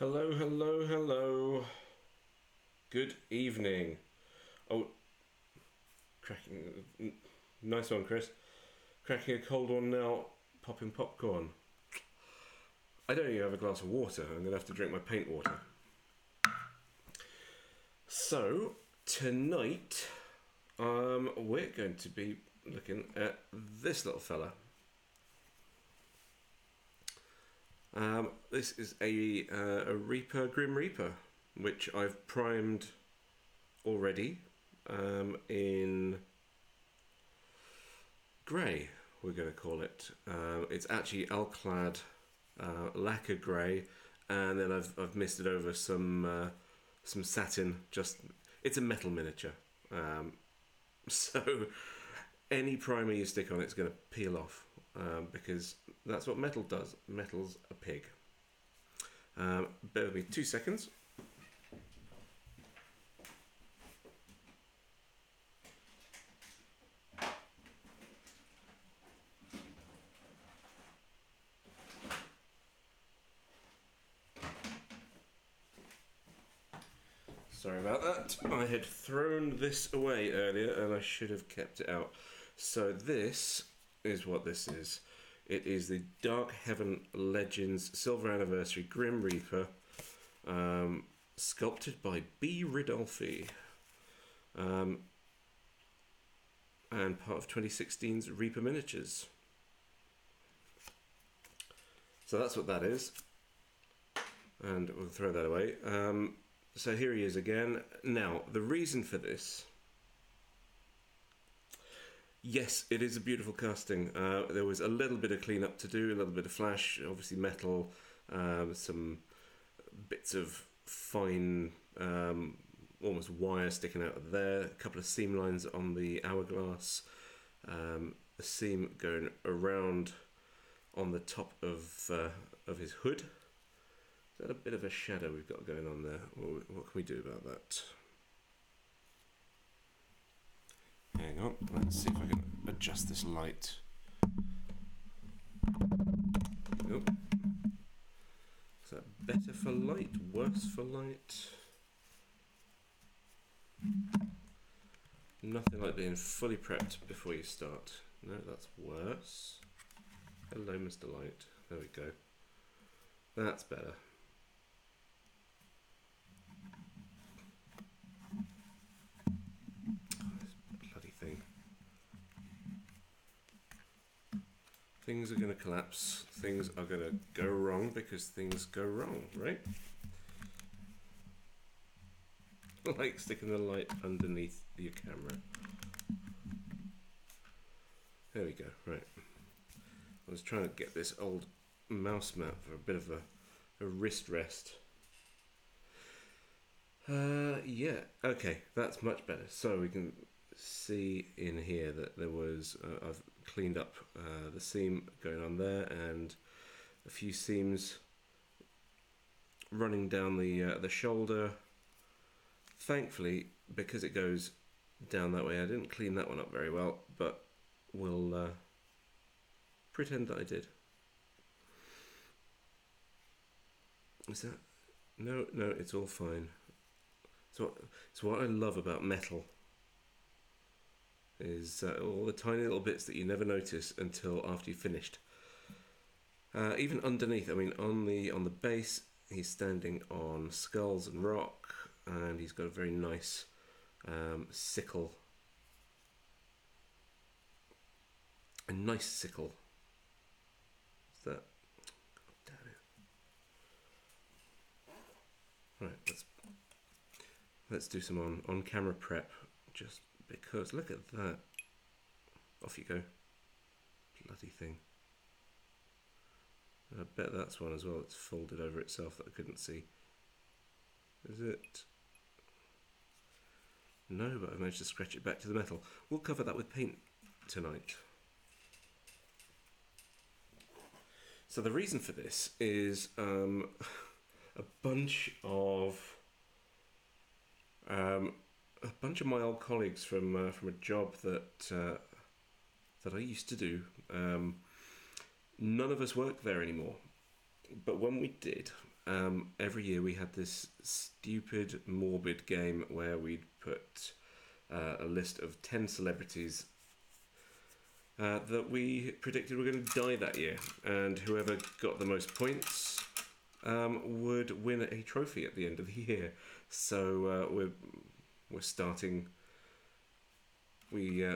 Hello, hello, hello. Good evening. Oh, cracking. Nice one, Chris. Cracking a cold one now, popping popcorn. I don't even have a glass of water. I'm going to have to drink my paint water. So, tonight, we're going to be looking at this little fella. This is a Reaper, Grim Reaper, which I've primed already in grey, we're going to call it. It's actually Alclad lacquer grey, and then I've misted over some satin. It's a metal miniature, so any primer you stick on it's going to peel off, because that's what metal does. Metal's a pig. Bear with me 2 seconds. Sorry about that. I had thrown this away earlier and I should have kept it out. So this is what this is. It is the Dark Heaven Legends Silver Anniversary Grim Reaper, sculpted by B. Ridolfi, and part of 2016's Reaper Miniatures. So that's what that is, and we'll throw that away. So here he is again. Now, the reason for this... Yes, it is a beautiful casting. There was a little bit of cleanup to do, a little bit of flash, obviously metal, some bits of fine, almost wire sticking out of there, a couple of seam lines on the hourglass, a seam going around on the top of his hood. Is that a bit of a shadow we've got going on there? What can we do about that? Hang on, let's see if I can adjust this light. Nope. Is that better for light? Worse for light? Nothing like being fully prepped before you start. No, that's worse. Hello, Mr. Light. There we go. That's better. Things are going to collapse, things are going to go wrong because things go wrong, right? Like sticking the light underneath your camera. There we go, right. I was trying to get this old mouse mat for a bit of a wrist rest. Yeah, okay, that's much better. So we can see in here that there was I've cleaned up the seam going on there and a few seams running down the shoulder. Thankfully, because it goes down that way, I didn't clean that one up very well, but we'll pretend that I did. Is that... No, it's all fine. So it's what I love about metal, is all the tiny little bits that you never notice until after you've finished. Even underneath, I mean, on the base, he's standing on skulls and rock, and he's got a very nice sickle. A nice sickle. Is that? God damn it! Right, let's do some on camera prep, just because look at that. Off you go. Bloody thing. I bet that's one as well. It's folded over itself that I couldn't see. Is it? No, but I managed to scratch it back to the metal. We'll cover that with paint tonight. So the reason for this is a bunch of my old colleagues from a job that I used to do. None of us work there anymore, but when we did, every year we had this stupid, morbid game where we'd put a list of 10 celebrities that we predicted were going to die that year, and whoever got the most points would win a trophy at the end of the year. So we're starting. We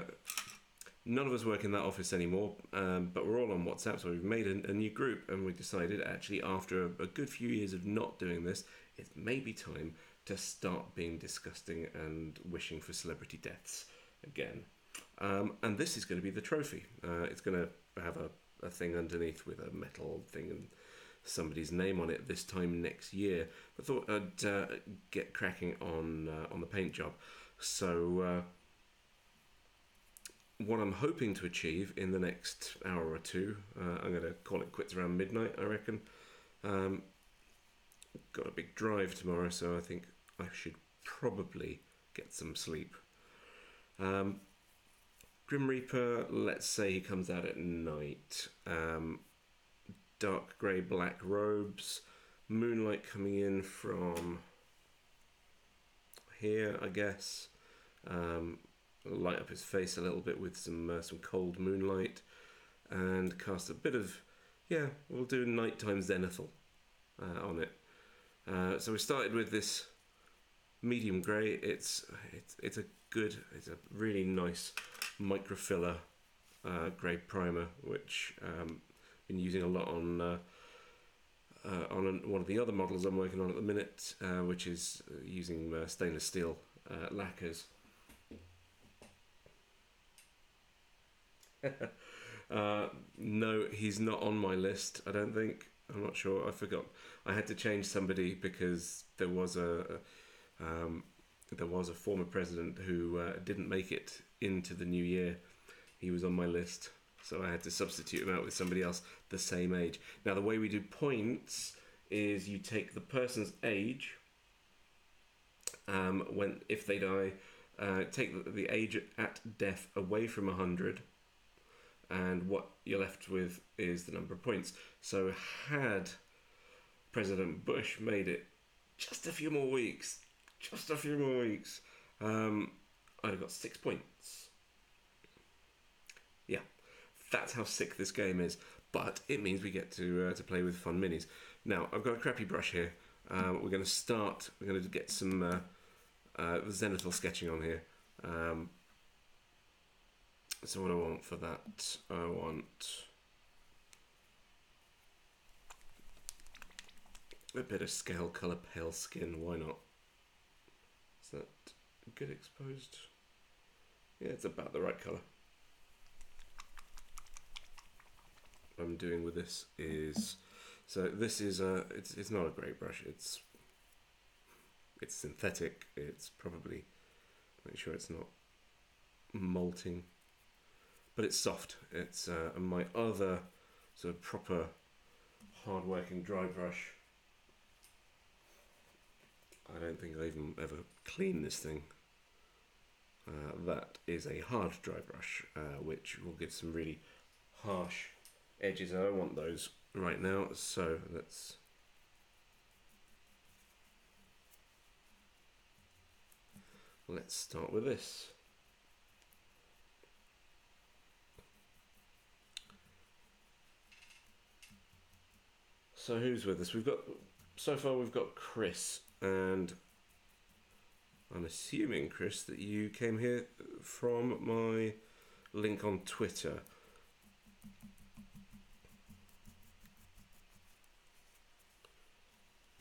none of us work in that office anymore, but we're all on WhatsApp, so we've made a new group, and we decided actually after a good few years of not doing this, it may be time to start being disgusting and wishing for celebrity deaths again. And this is going to be the trophy. It's going to have a thing underneath with a metal thing and somebody's name on it this time next year. I thought I'd get cracking on the paint job. So what I'm hoping to achieve in the next hour or two, I'm going to call it quits around midnight, I reckon. Got a big drive tomorrow, so I think I should probably get some sleep. Grim Reaper, let's say he comes out at night. Dark grey black robes, moonlight coming in from here, I guess. Light up his face a little bit with some cold moonlight, and cast a bit of, we'll do nighttime zenithal on it. So we started with this medium grey. It's a really nice microfiller grey primer, which been using a lot on one of the other models I'm working on at the minute, which is using stainless steel lacquers. No, he's not on my list, I don't think. I'm not sure. I forgot. I had to change somebody because there was a former president who didn't make it into the new year. He was on my list, so I had to substitute him out with somebody else the same age. Now, the way we do points is you take the person's age, if they die, take the age at death away from 100, and what you're left with is the number of points. So had President Bush made it just a few more weeks, I'd have got 6 points. Yeah, that's how sick this game is. But it means we get to play with fun minis. Now, I've got a crappy brush here. We're going to get some zenithal sketching on here. So what do I want for that? I want a bit of scale colour pale skin. Why not? Is that good exposed? Yeah, it's about the right colour. What I'm doing with this is, so this is it's not a great brush. It's synthetic. It's probably, make sure it's not molting, but it's soft. It's my other sort of proper hard-working dry brush. I don't think I even ever clean this thing. That is a hard dry brush, which will give some really harsh edges. I don't want those right now, so let's start with this. So who's with us? So far we've got Chris, and I'm assuming, Chris, that you came here from my link on Twitter.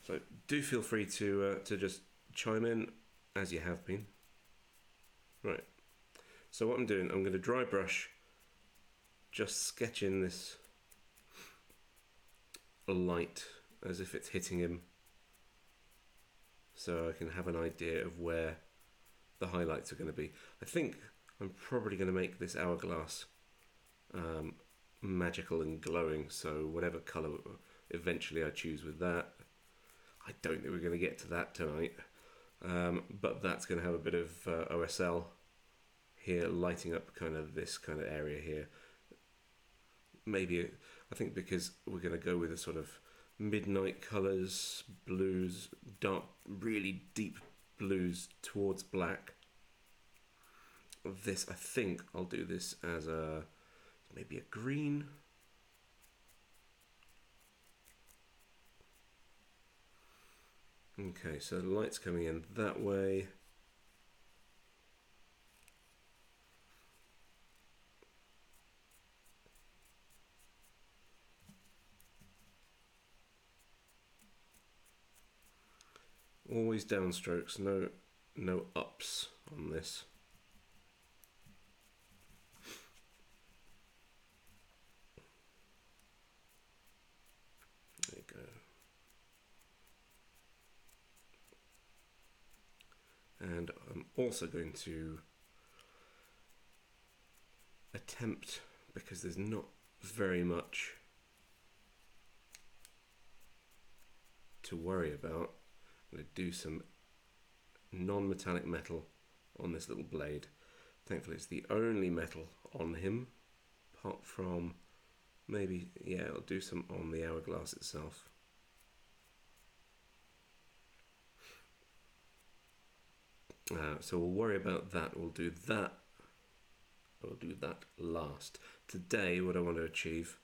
So do feel free to just chime in, as you have been. Right. So what I'm doing, I'm going to dry brush, just sketching this light as if it's hitting him, so I can have an idea of where the highlights are going to be. I think I'm probably going to make this hourglass magical and glowing, so whatever colour eventually I choose with that. I don't think we're going to get to that tonight, but that's going to have a bit of OSL here, lighting up kind of this kind of area here. Maybe, I think because we're going to go with a sort of midnight colours, blues, dark, really deep blues towards black. This, I think I'll do this as maybe a green. Okay, so the light's coming in that way. Always downstrokes, no ups on this. There you go. And I'm also going to attempt, because there's not very much to worry about, I'm going to do some non-metallic metal on this little blade. Thankfully it's the only metal on him, apart from maybe, yeah, I'll do some on the hourglass itself. So we'll worry about that. We'll do that last. Today what I want to achieve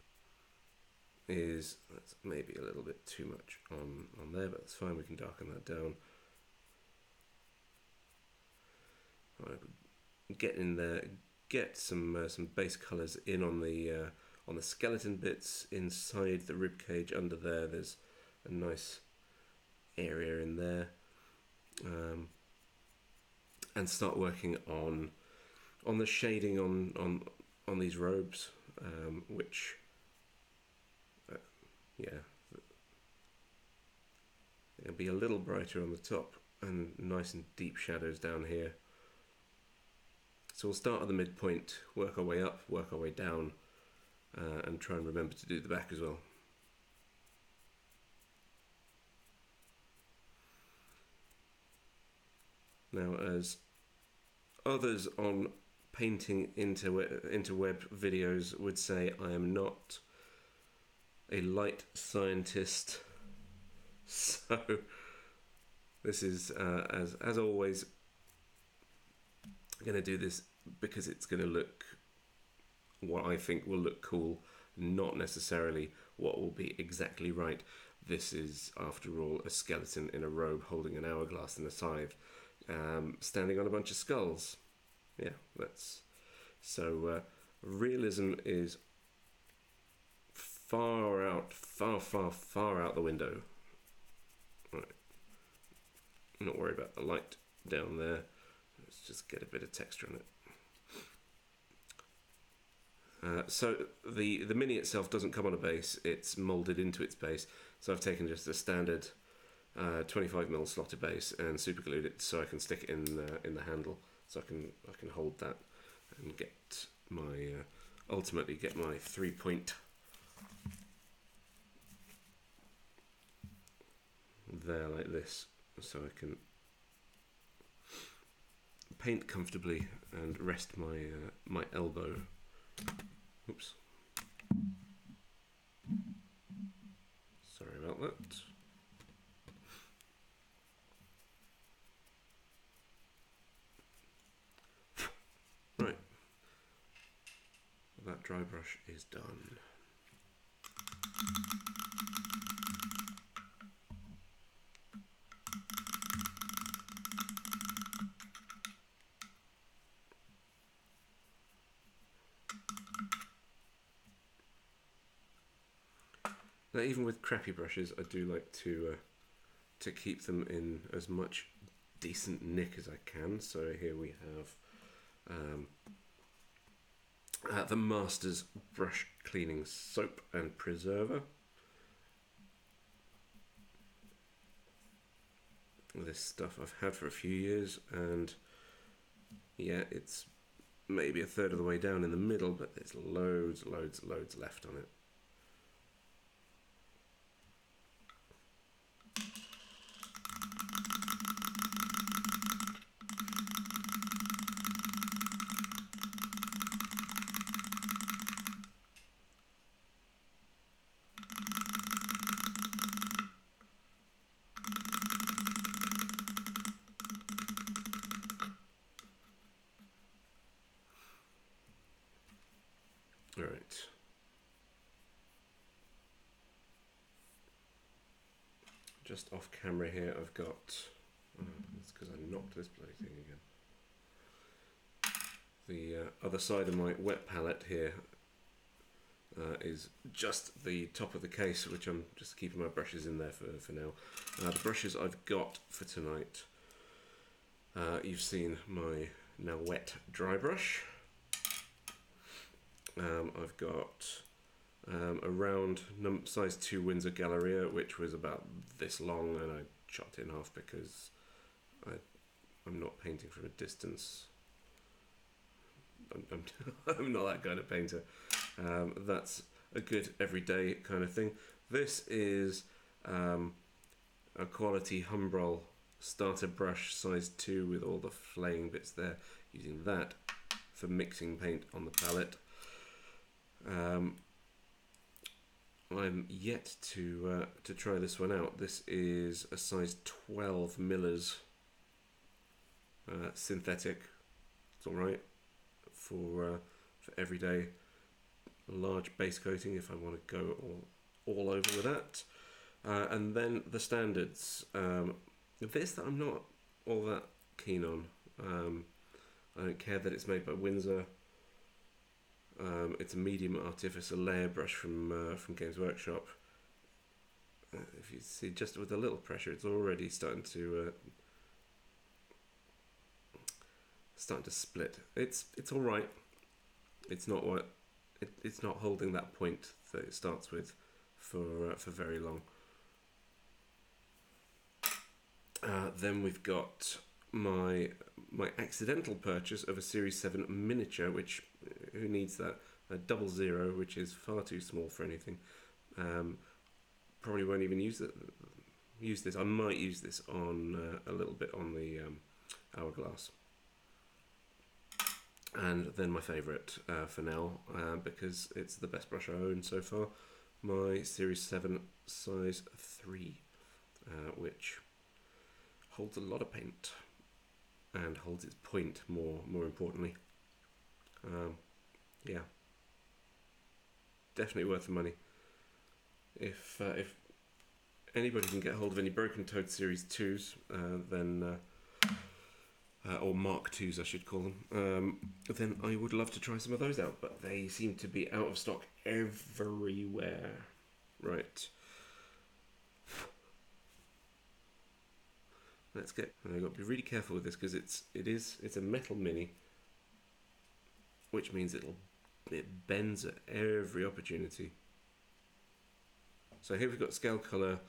is, that's maybe a little bit too much on there, but that's fine, we can darken that down. Get in there, get some base colours in on the skeleton bits inside the rib cage. Under there, there's a nice area in there, and start working on the shading on these robes, which yeah, it'll be a little brighter on the top and nice and deep shadows down here. So we'll start at the midpoint, work our way up, work our way down, and try and remember to do the back as well. Now, as others on painting interweb videos would say, I am not a light scientist, so this is as always going to do this because it's going to look what I think will look cool, not necessarily what will be exactly right. This is, after all, a skeleton in a robe holding an hourglass and a scythe, standing on a bunch of skulls. Yeah, that's so. Realism is far out the window. Right, not worry about the light down there. Let's just get a bit of texture on it. So the mini itself doesn't come on a base; it's molded into its base. So I've taken just a standard 25mm slotted base and super glued it so I can stick it in the handle, so I can hold that and get my ultimately get my 3-point there like this, so I can paint comfortably and rest my elbow. Oops. Sorry about that. Right. That dry brush is done. Now, even with crappy brushes, I do like to keep them in as much decent nick as I can. So here we have the Masters Brush Cleaning Soap and Preserver. This stuff I've had for a few years, and yeah, it's maybe a third of the way down in the middle, but there's loads left on it. just off camera here, I've got. It's because I knocked this bloody thing again. The other side of my wet palette here is just the top of the case, which I'm just keeping my brushes in there for now. The brushes I've got for tonight, you've seen my now wet dry brush. I've got a round size 2 Winsor Galleria, which was about this long, and I chopped it in half because I'm not painting from a distance. I'm not that kind of painter. That's a good everyday kind of thing. This is a quality Humbrol starter brush size 2 with all the flaying bits there, using that for mixing paint on the palette. I'm yet to try this one out. This is a size 12 Miller's synthetic. It's all right for everyday large base coating if I want to go all over with that. And then the standards. This that I'm not all that keen on. I don't care that it's made by Winsor. It's a medium artificer layer brush from Games Workshop. If you see, just with a little pressure, it's already starting to split. It's all right. It's not what it's not holding that point that it starts with for very long. Then we've got my accidental purchase of a Series 7 miniature, which who needs that? A 00, which is far too small for anything. Probably won't even use this. I might use this on a little bit on the Hourglass. And then my favourite for now, because it's the best brush I own so far, my Series 7 size 3, which holds a lot of paint and holds its point more importantly. Yeah, definitely worth the money. If anybody can get hold of any Broken Toad Series 2s, then or Mark 2s I should call them, then I would love to try some of those out, but they seem to be out of stock everywhere. Right. Let's get. I've got to be really careful with this because it's a metal mini, which means it bends at every opportunity. So here we've got scale colour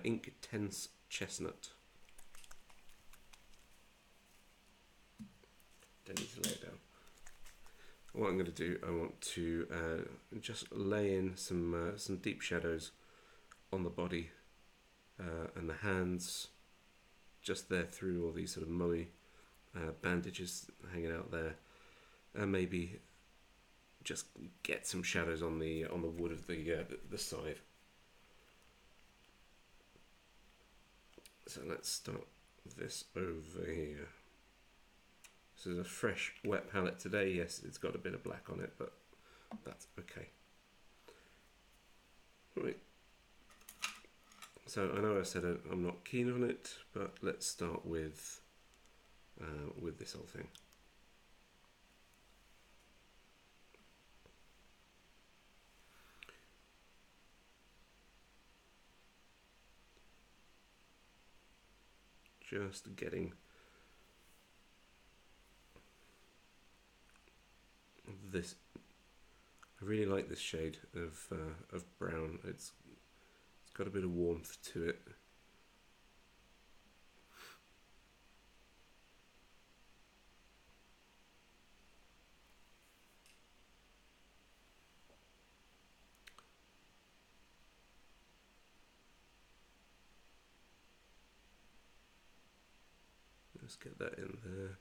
Ink Tense Chestnut. Don't need to lay it down. What I'm going to do, I want to just lay in some deep shadows on the body and the hands, just there through all these sort of mummy bandages hanging out there, and maybe just get some shadows on the wood of the scythe. So let's start this over here. This is a fresh wet palette today. Yes, it's got a bit of black on it, but that's okay. Right. So I know I said I'm not keen on it, but let's start with this whole thing. Just getting this. I really like this shade of brown. It's got a bit of warmth to it. Let's get that in there.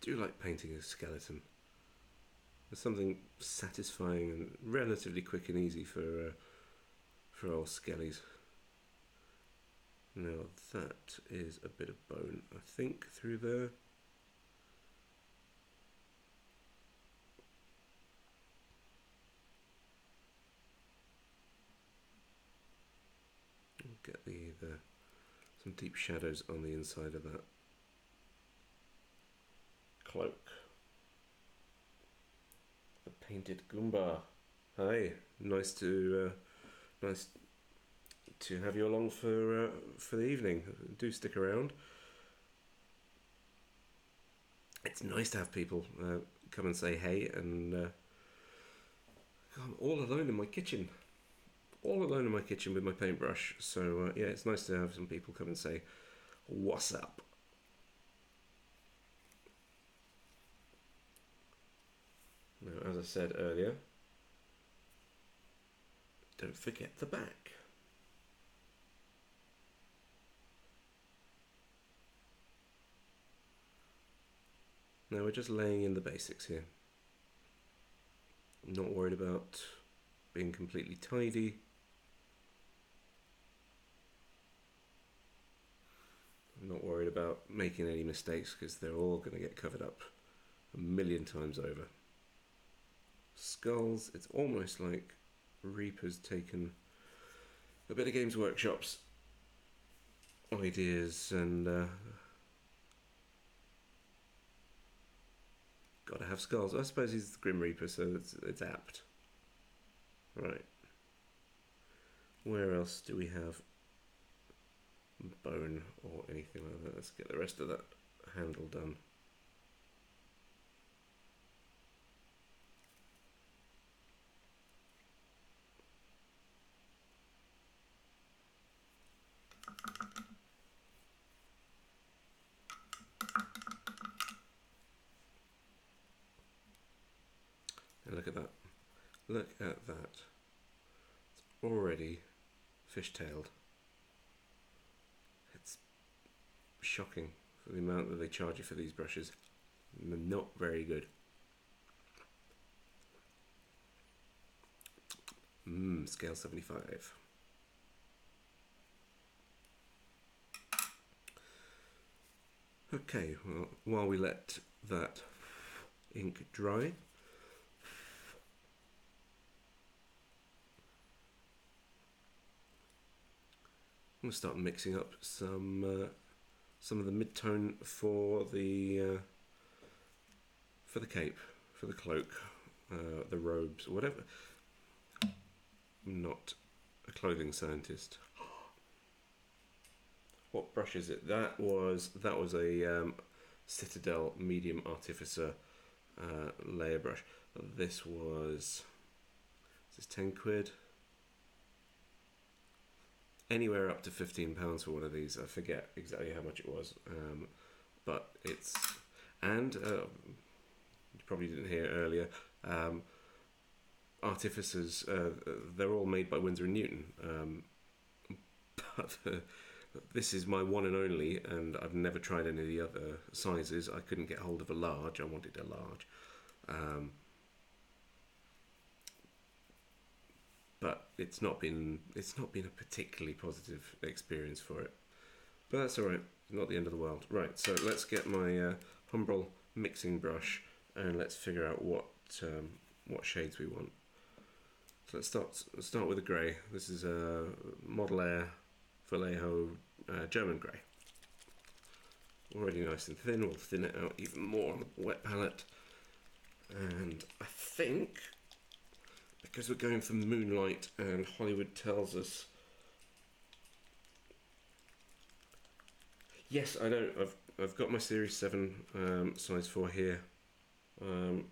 I do like painting a skeleton. There's something satisfying and relatively quick and easy for old skellies. Now that is a bit of bone, I think, through there. Get some deep shadows on the inside of that cloak. The painted Goomba. Hi, nice to have you along for the evening. Do stick around. It's nice to have people come and say hey, and I'm all alone in my kitchen. All alone in my kitchen with my paintbrush. So yeah, it's nice to have some people come and say, "What's up?" Now, as I said earlier, don't forget the back. Now we're just laying in the basics here. I'm not worried about being completely tidy. I'm not worried about making any mistakes because they're all going to get covered up a million times over. Skulls, it's almost like Reaper's taken a bit of Games Workshop's ideas and gotta have skulls. I suppose he's the Grim Reaper, so it's apt. Right. Where else do we have bone or anything like that? Let's get the rest of that handle done. And look at that. Look at that. It's already fishtailed. It's shocking for the amount that they charge you for these brushes. They're not very good. Scale 75. Okay, well, while we let that ink dry, I'm going to start mixing up some of the mid-tone for the cape, for the cloak, the robes, whatever. I'm not a clothing scientist. What brush is it? That was a Citadel Medium Artificer layer brush. This was, is this 10 quid? Anywhere up to £15 for one of these. I forget exactly how much it was, but it's, and you probably didn't hear earlier, Artificers, they're all made by Winsor & Newton, but this is my one and only, and I've never tried any of the other sizes. I couldn't get hold of a large. I wanted a large. But it's not been a particularly positive experience for it. But that's all right. It's not the end of the world. Right. So let's get my Humbrol mixing brush and let's figure out what shades we want. So let's start with a grey. This is a Model Air Vallejo German grey. Already nice and thin. We'll thin it out even more on the wet palette. And I think, because we're going for moonlight and Hollywood tells us, yes, I know, I've got my Series 7 size 4 here. Do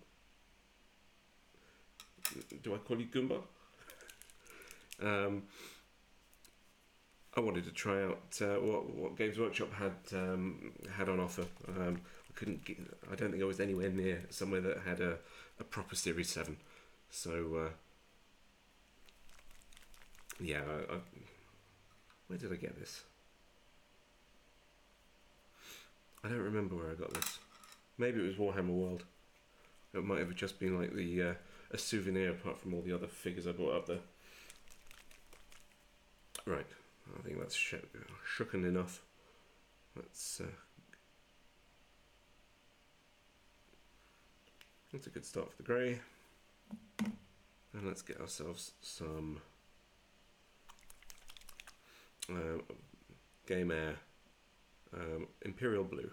I call you Goomba? I wanted to try out what Games Workshop had on offer. I don't think I was anywhere near somewhere that had a proper Series 7. So yeah, where did I get this? I don't remember where I got this. Maybe it was Warhammer World. It might have just been like a souvenir apart from all the other figures I bought up there. Right, I think that's shooken enough. That's a good start for the grey. And let's get ourselves some Game Air Imperial Blue.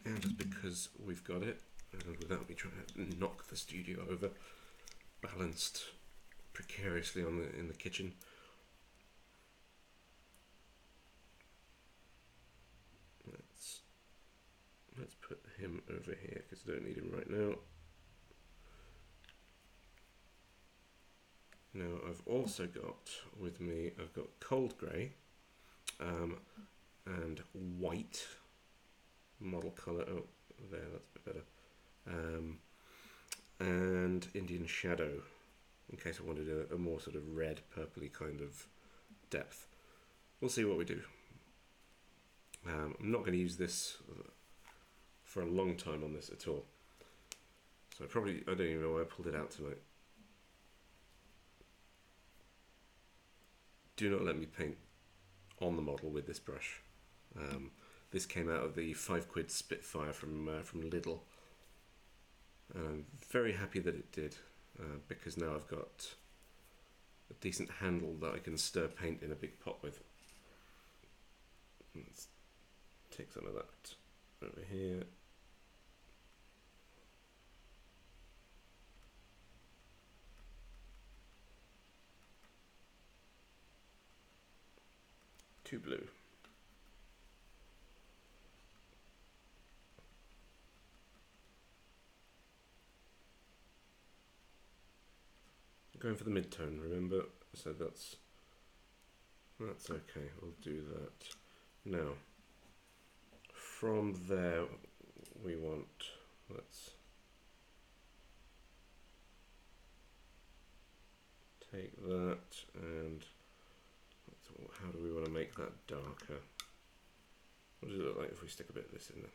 And just because we've got it, and without me trying to knock the studio over, balanced precariously in the kitchen. Let's put him over here because I don't need him right now. Now I've also got with me, I've got cold grey and white model colour. Oh, there, that's a bit better. And Indian Shadow, in case I wanted a more sort of red, purpley kind of depth. We'll see what we do. I'm not going to use this for a long time on this at all. So I don't even know why I pulled it out tonight. Do not let me paint on the model with this brush. This came out of the £5 Spitfire from Lidl. And I'm very happy that it did, because now I've got a decent handle that I can stir paint in a big pot with. Let's take some of that over here. Too blue. Going for the mid-tone, remember? So that's okay, we'll do that. Now, from there we want, let's take that and how do we want to make that darker? What does it look like if we stick a bit of this in there?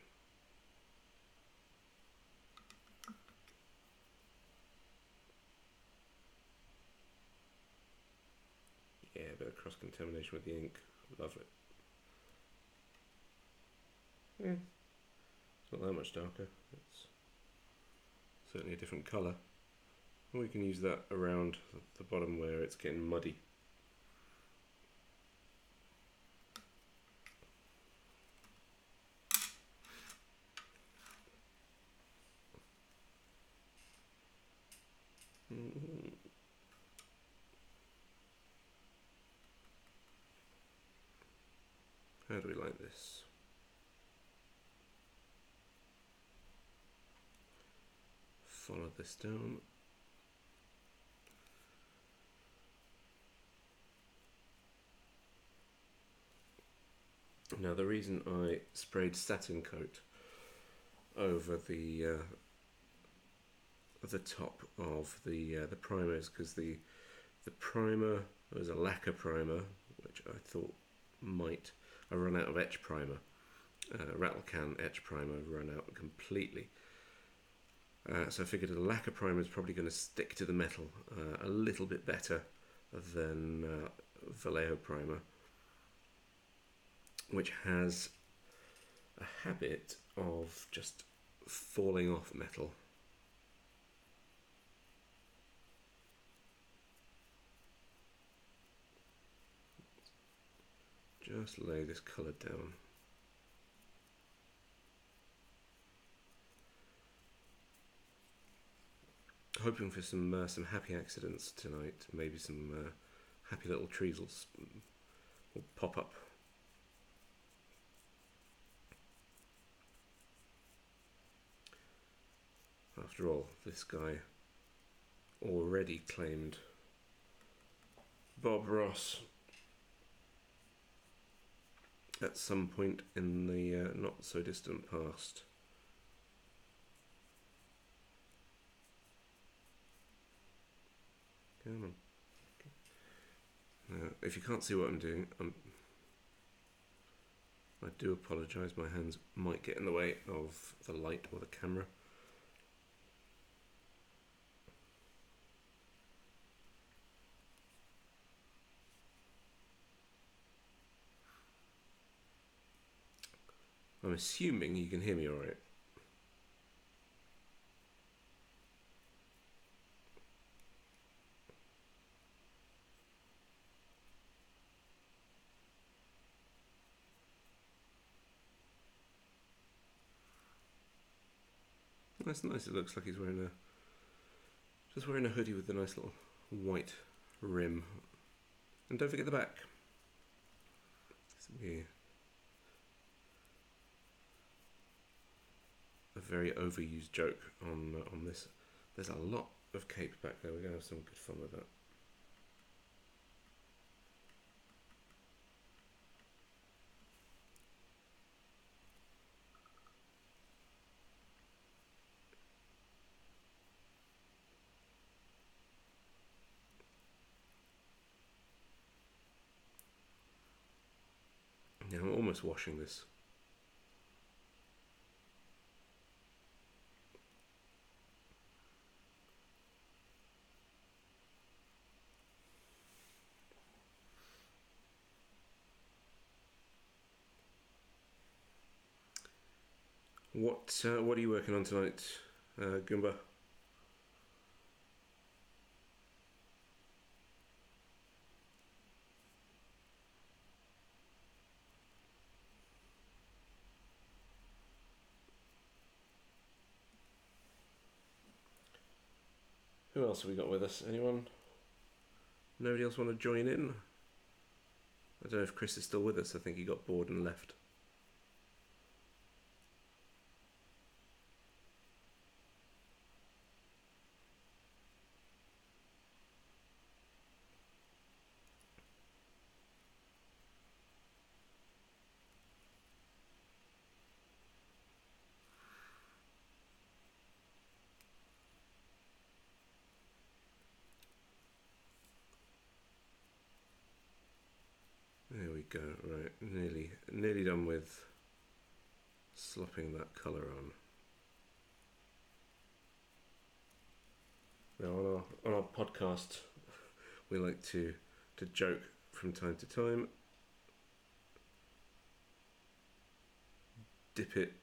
Yeah, a bit of cross-contamination with the ink. Love it. Yeah, it's not that much darker. It's certainly a different colour. And we can use that around the bottom where it's getting muddy. How do we like this? Follow this down. Now the reason I sprayed satin coat over the top of the primer is because the primer was a lacquer primer, which I thought I run out of etch primer. Rattle can etch primer run out completely. So I figured a lacquer primer is probably going to stick to the metal a little bit better than Vallejo primer, which has a habit of just falling off metal. Just lay this colour down. Hoping for some happy accidents tonight. Maybe some happy little trees will pop up. After all, this guy already claimed Bob Ross at some point in the not so distant past. Come on. Now, if you can't see what I'm doing, I'm I do apologise, my hands might get in the way of the light or the camera. I'm assuming you can hear me alright. That's nice. It looks like he's wearing just wearing a hoodie with a nice little white rim. And don't forget the back. Yeah. A very overused joke on this. There's a lot of cape back there. We're going to have some good fun with that. Yeah, I'm almost washing this. What are you working on tonight, Goomba? Who else have we got with us? Anyone? Nobody else want to join in? I don't know if Chris is still with us. I think he got bored and left. There we go. Right, nearly done with slopping that colour on. Now on our podcast, we like to joke from time to time. Dip it,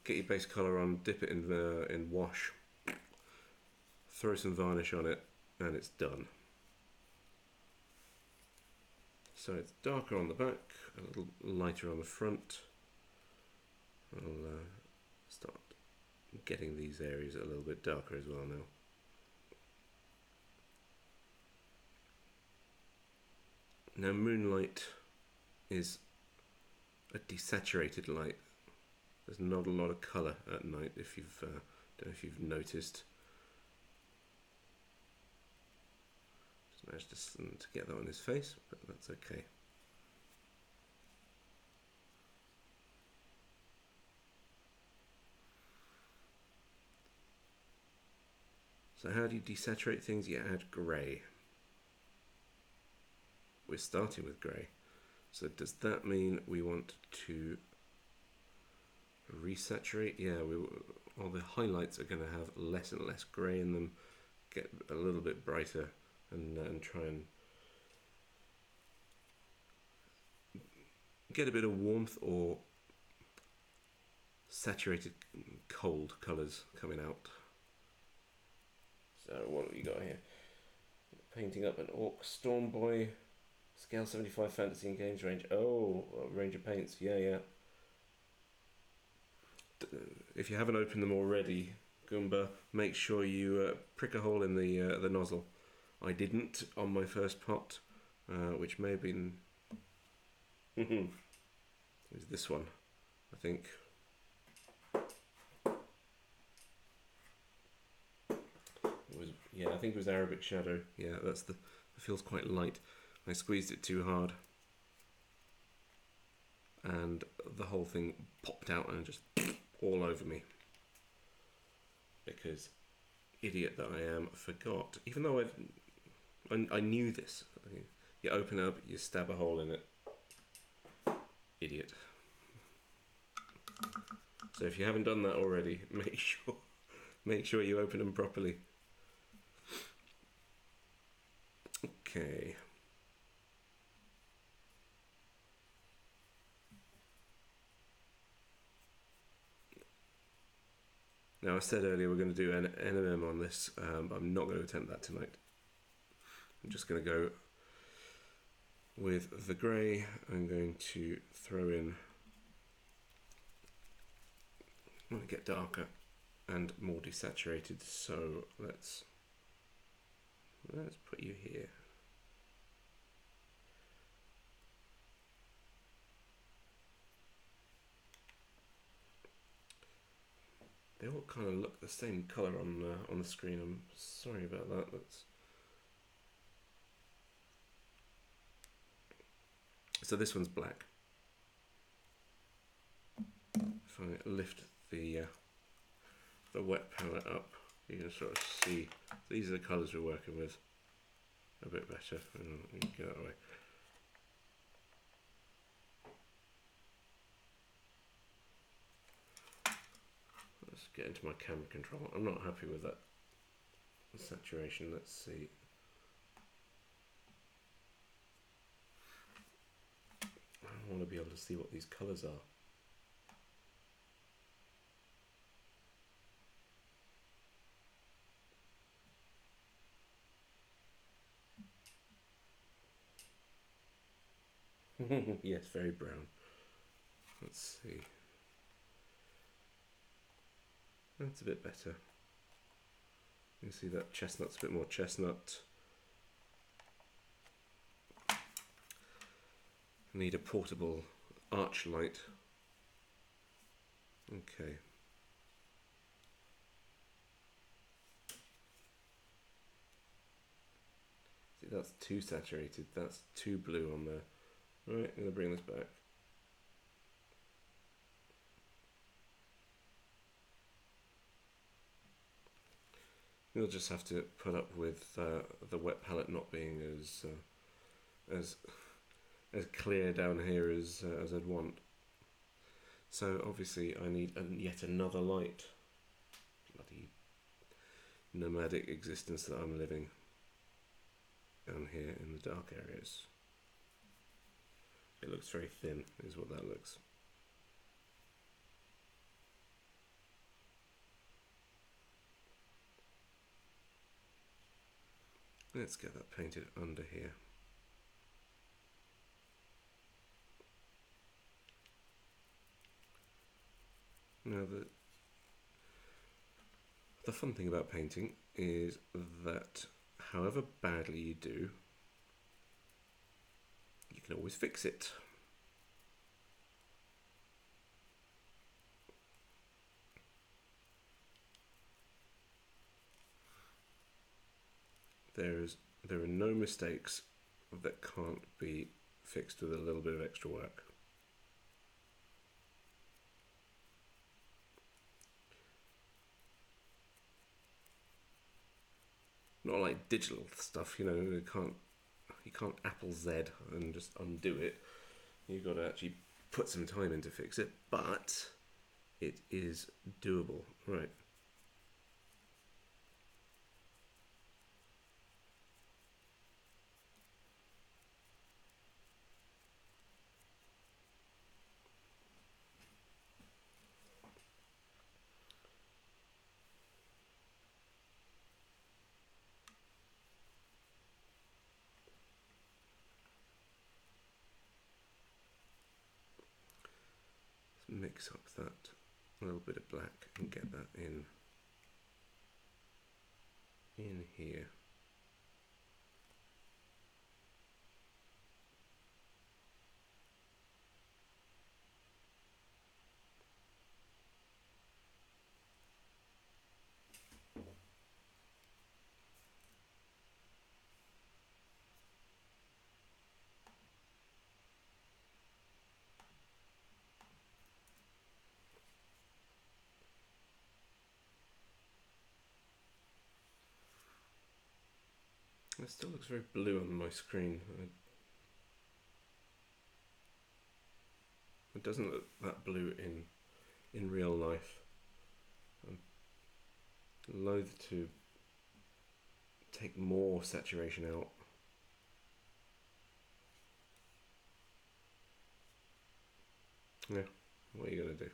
get your base colour on, dip it in wash, throw some varnish on it, and it's done. So it's darker on the back, a little lighter on the front. I'll start getting these areas a little bit darker as well now. Now moonlight is a desaturated light. There's not a lot of colour at night, if you've don't know if you've noticed. Just managed to get that on his face, but that's okay. So how do you desaturate things? You add grey. We're starting with grey. So does that mean we want to resaturate? Yeah, all the highlights are going to have less and less grey in them, get a little bit brighter, and try and get a bit of warmth or saturated cold colours coming out. So what have we got here? Painting up an Orc Stormboy, scale 75 fantasy and games range. Oh, range of paints. Yeah. If you haven't opened them already, Goomba, make sure you prick a hole in the nozzle. I didn't on my first pot, which may have been it was this one, I think. I think it was Arabic Shadow. Yeah, it feels quite light. I squeezed it too hard, and the whole thing popped out and just all over me. Because, idiot that I am, forgot. Even though I knew this. You open it up, you stab a hole in it, idiot. So if you haven't done that already, make sure you open them properly. Okay. Now I said earlier we're going to do an NMM on this, but I'm not going to attempt that tonight. I'm just going to go with the grey. I'm going to throw in, I'm going to get darker and more desaturated, so let's put you here. They all kind of look the same colour on the screen. I'm sorry about that. So this one's black. If I lift the wet palette up, you can sort of see these are the colours we're working with a bit better. You can get that away. Let's get into my camera control. I'm not happy with that saturation. Let's see. I want to be able to see what these colours are. Yes, very brown. Let's see. That's a bit better. You can see that chestnut's a bit more chestnut. Need a portable arch light. Okay. See, that's too saturated. That's too blue on there. Right, I'm going to bring this back. You'll just have to put up with the wet palette not being as clear down here as I'd want. So obviously I need yet another light. Bloody nomadic existence that I'm living down here in the dark areas. It looks very thin, is what that looks. Let's get that painted under here. Now the fun thing about painting is that however badly you do, you can always fix it. There are no mistakes that can't be fixed with a little bit of extra work. Not like digital stuff, you know, you can't Apple Z and just undo it. You've got to actually put some time in to fix it, but it is doable. Right. Mix up that little bit of black and get that in here. It still looks very blue on my screen. doesn't look that blue in real life. I'm loath to take more saturation out. Yeah, what are you going to do?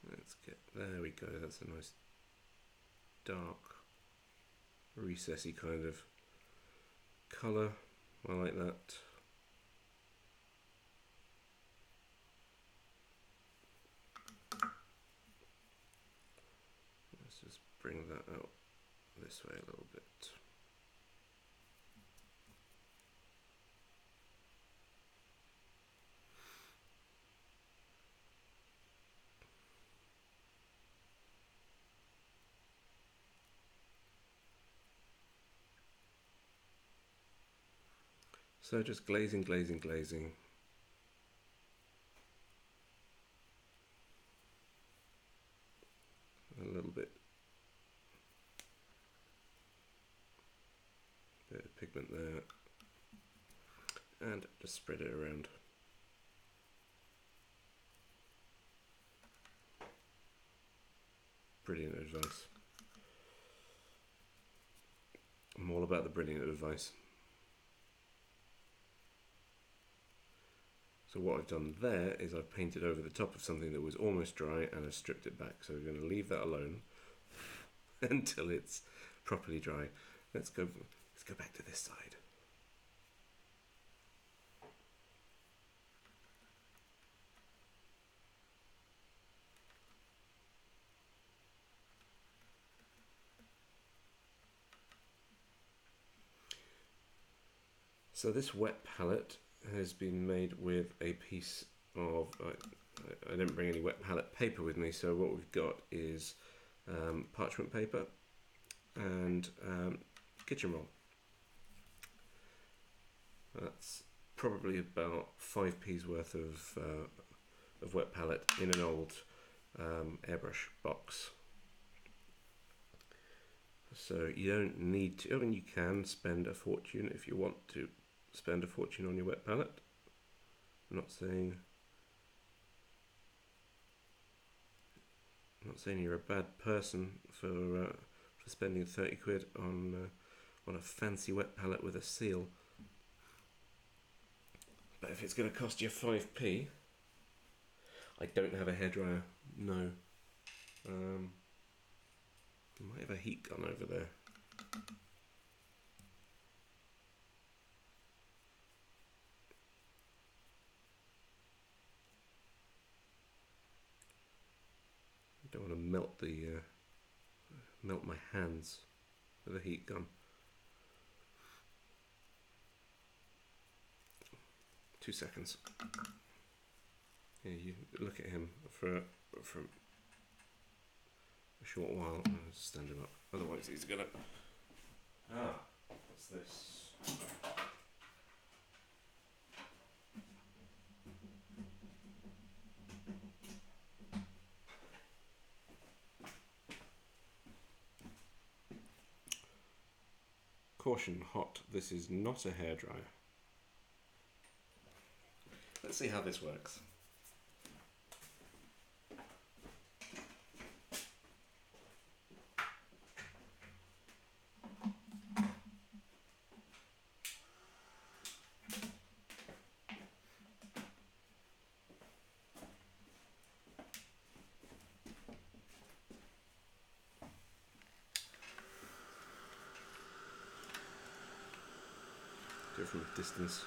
Let's get, there we go, that's a nice dark recessy kind of colour. I like that. Let's just bring that out this way a little bit. So just glazing, glazing, glazing. A little bit of pigment there, and just spread it around. Brilliant advice. I'm all about the brilliant advice. So what I've done there is I've painted over the top of something that was almost dry and I've stripped it back. So we're going to leave that alone until it's properly dry. Let's go back to this side. So this wet palette has been made with a piece of, I didn't bring any wet palette paper with me, so what we've got is parchment paper and kitchen roll. That's probably about 5p's worth of wet palette in an old airbrush box. So you don't need to, I mean you can spend a fortune if you want to spend a fortune on your wet palette. I'm not saying you're a bad person for spending 30 quid on a fancy wet palette with a seal. But if it's going to cost you 5p, I don't have a hairdryer. No. I might have a heat gun over there. I don't want to melt my hands with a heat gun. 2 seconds. Yeah, you look at him for a short while. I'll just stand him up. Otherwise, he's gonna. What's this? Caution, hot. This is not a hairdryer. Let's see how this works. Do it from a distance.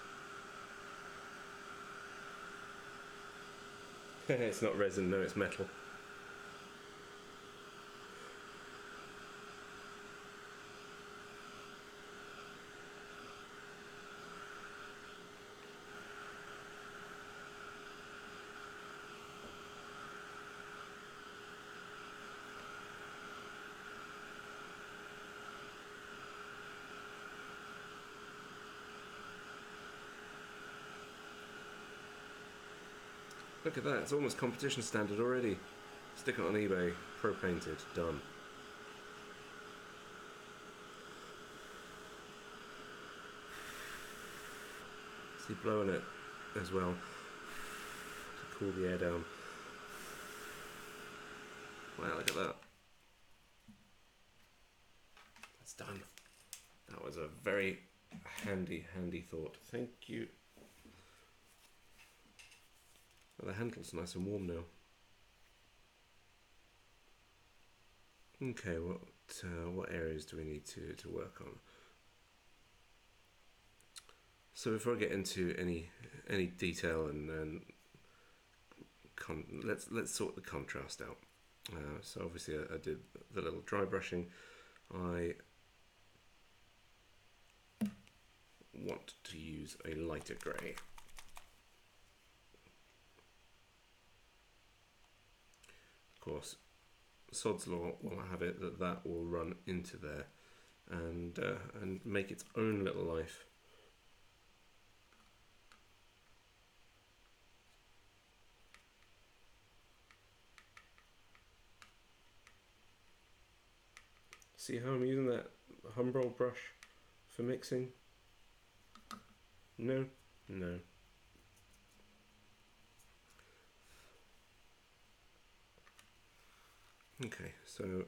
It's not resin, no, it's metal. Look at that, it's almost competition standard already. Stick it on eBay, pro painted, done. See, blowing it as well to cool the air down. Wow, look at that. That's done. That was a very handy thought. Thank you. Well, the handle's nice and warm now. Okay, what areas do we need to work on? So before I get into any detail and let's sort the contrast out. So obviously I did the little dry brushing. I want to use a lighter grey. Of course, Sod's Law will have it that will run into there and make its own little life. See how I'm using that Humbrol brush for mixing? No? No. Okay, so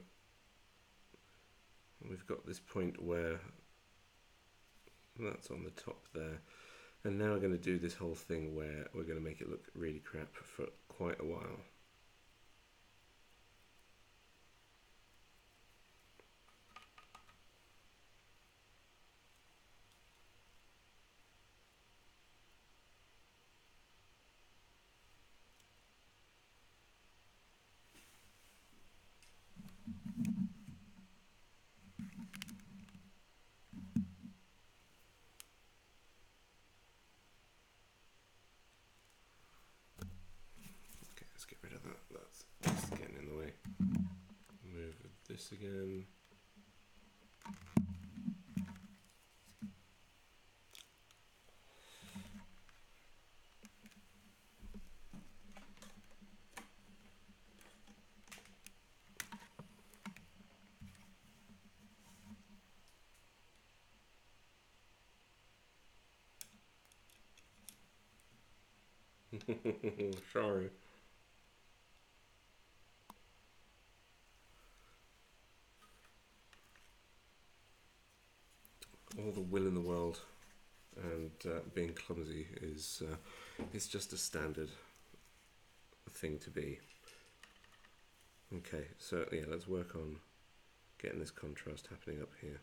we've got this point where that's on the top there, and now we're going to do this whole thing where we're going to make it look really crap for quite a while. Let's get rid of that, that's just getting in the way. Move this again. Sorry. All the will in the world, and being clumsy is just a standard thing to be. Okay, so yeah, let's work on getting this contrast happening up here.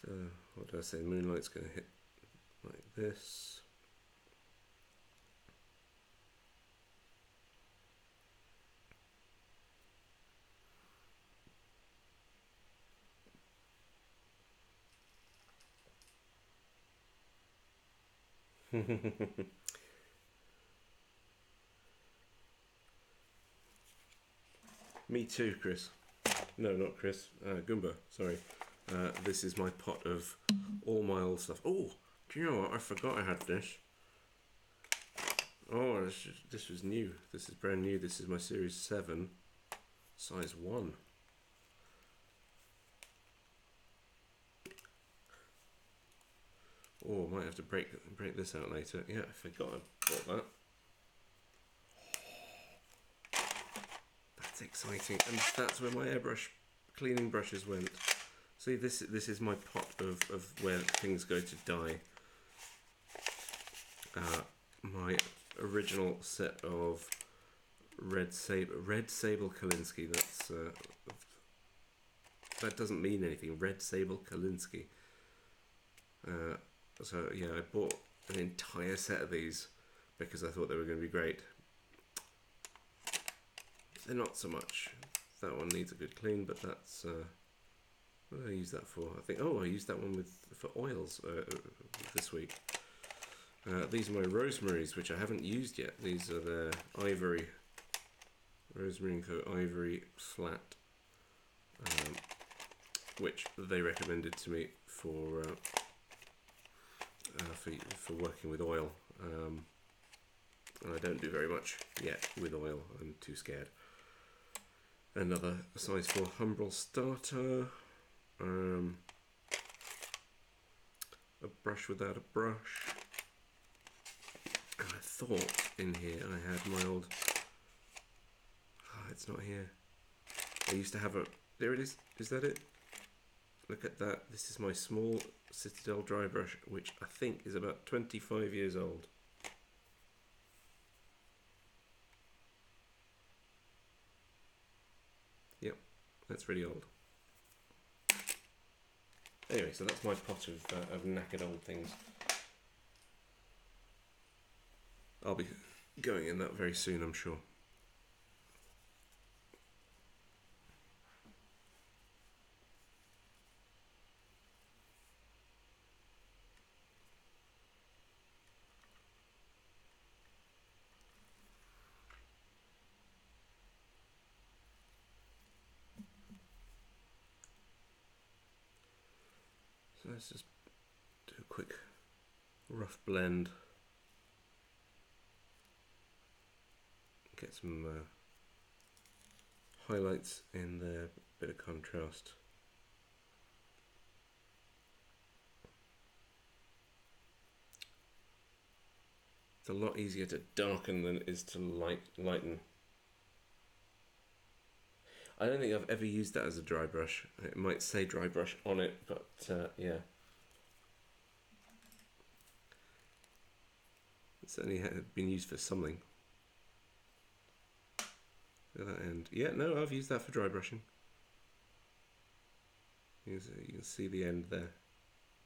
So what did I say? Moonlight's going to hit like this. Me too, Chris. No, not Chris. Goomba, sorry. This is my pot of all my old stuff. Oh, do you know what? I forgot I had this. Oh, this was new. This is brand new. This is my Series 7, size 1. Oh, I might have to break this out later. Yeah, I forgot I bought that. That's exciting, and that's where my airbrush cleaning brushes went. See, this is my pot of where things go to die. My original set of Red Sable Kolinsky. That doesn't mean anything. Red Sable Kolinsky. So yeah, I bought an entire set of these because I thought they were going to be great. They're not so much. That one needs a good clean, but that's What did I use that for? I think, I used that one for oils this week. These are my rosemaries, which I haven't used yet. These are the Ivory, Rosemary & Co. Ivory Flat, which they recommended to me for working with oil. And I don't do very much yet with oil. I'm too scared. Another size 4 Humbrol starter. A brush without a brush. And I thought in here I had my old... it's not here. I used to have a... There it is. Is that it? Look at that. This is my small Citadel dry brush, which I think is about 25 years old. Yep, that's really old. Anyway, so that's my pot of knackered old things. I'll be going in that very soon, I'm sure. So let's just do a quick rough blend. Get some highlights in there, bit of contrast. It's a lot easier to darken than it is to lighten. I don't think I've ever used that as a dry brush. It might say dry brush on it, but yeah. It's certainly been used for something. At that end. Yeah, no, I've used that for dry brushing. You can see the end there.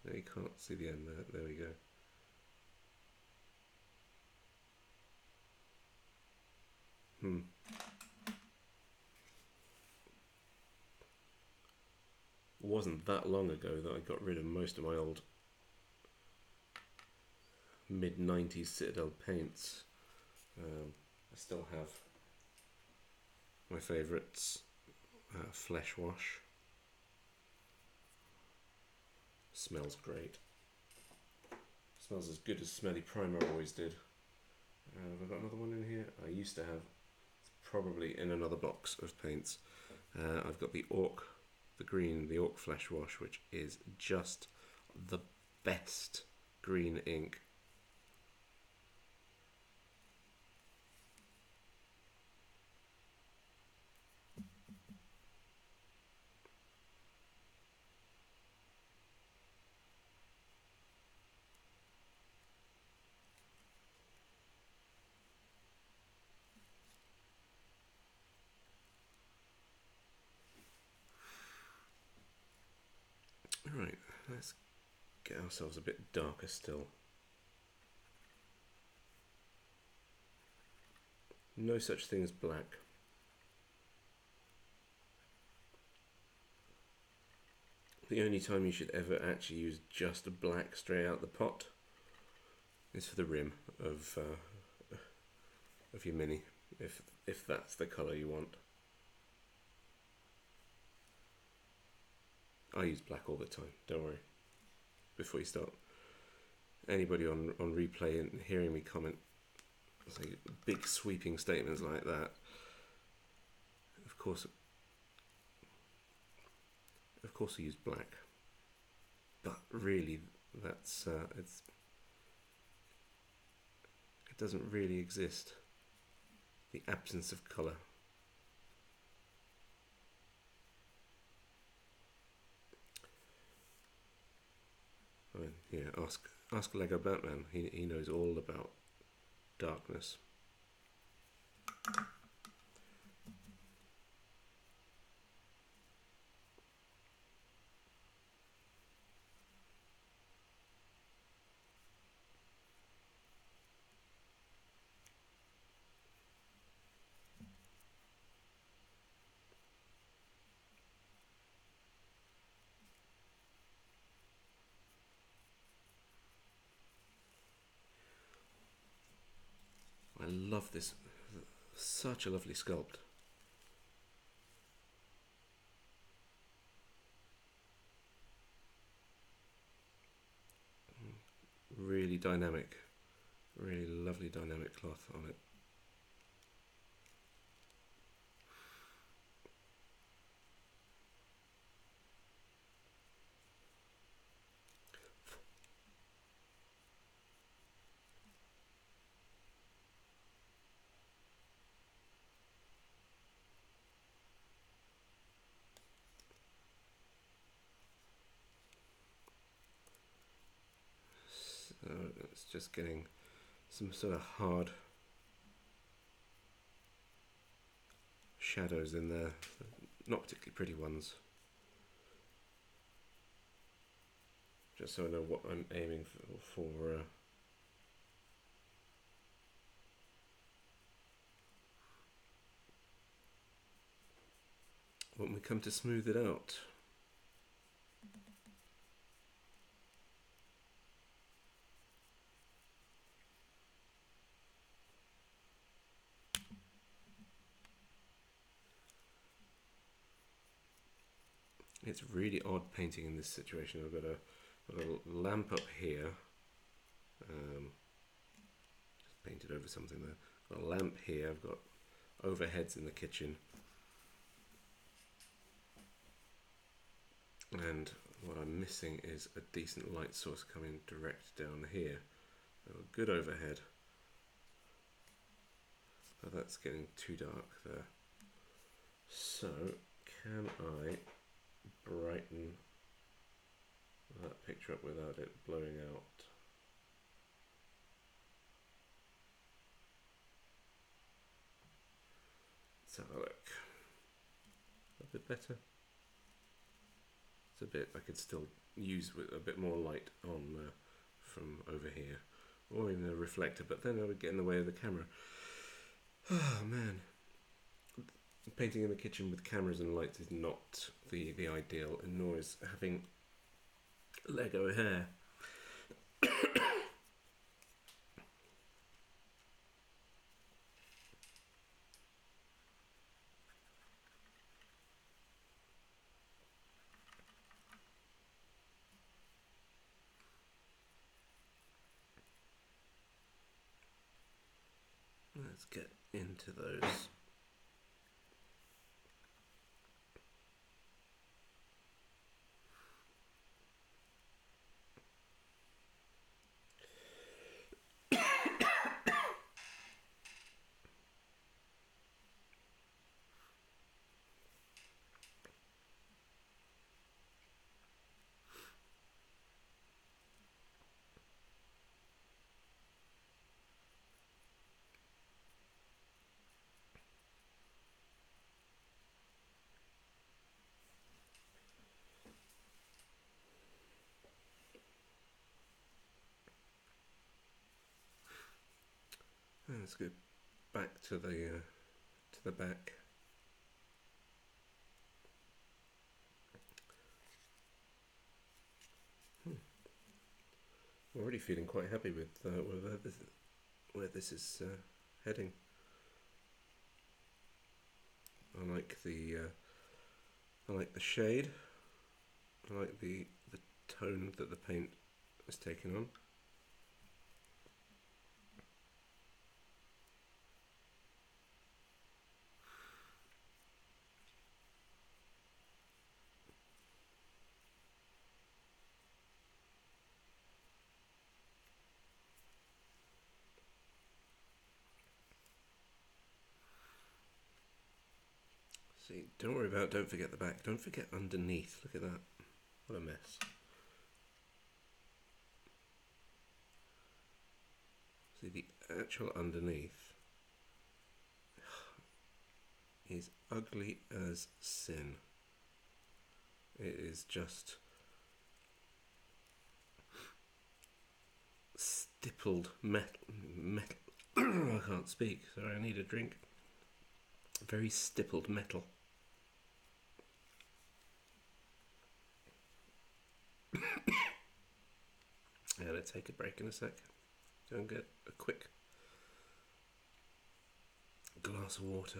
No, you can't see the end there. There we go. It wasn't that long ago that I got rid of most of my old mid-90s Citadel paints. I still have my favourites. Flesh Wash. Smells great. Smells as good as Smelly Primer always did. Have I got another one in here? I used to have. It's probably in another box of paints. I've got the green, the Orc Flesh Wash, which is just the best green ink. Right, let's get ourselves a bit darker still. No such thing as black. The only time you should ever actually use just a black straight out the pot is for the rim of your Mini, if that's the colour you want. I use black all the time, don't worry. Before you start, anybody on replay and hearing me comment, say big sweeping statements like that, of course I use black, but really that's it doesn't really exist, the absence of colour. I mean, yeah, ask Lego Batman. He knows all about darkness. I love this. Such a lovely sculpt. Really dynamic. Really lovely dynamic cloth on it. So it's just getting some sort of hard shadows in there, not particularly pretty ones. Just so I know what I'm aiming for when we come to smooth it out. It's really odd painting in this situation. I've got a lamp up here, just painted over something there. Got a lamp here, I've got overheads in the kitchen, and what I'm missing is a decent light source coming direct down here. So a good overhead, but that's getting too dark there. So can I brighten that picture up without it blowing out? Let's have a look. A bit better. It's a bit, I could still use with a bit more light on from over here, or even a reflector, but then I would get in the way of the camera. Oh man. Painting in the kitchen with cameras and lights is not the ideal, and nor is having Lego hair. Let's get into those. Let's go back to the back. I'm already feeling quite happy with where this is heading. I like the shade. I like the tone that the paint is taking on. See, don't forget the back. Don't forget underneath. Look at that. What a mess. See, the actual underneath is ugly as sin. It is just stippled metal. I can't speak. Sorry, I need a drink. Very stippled metal. I'm gonna take a break in a sec. Go and get a quick glass of water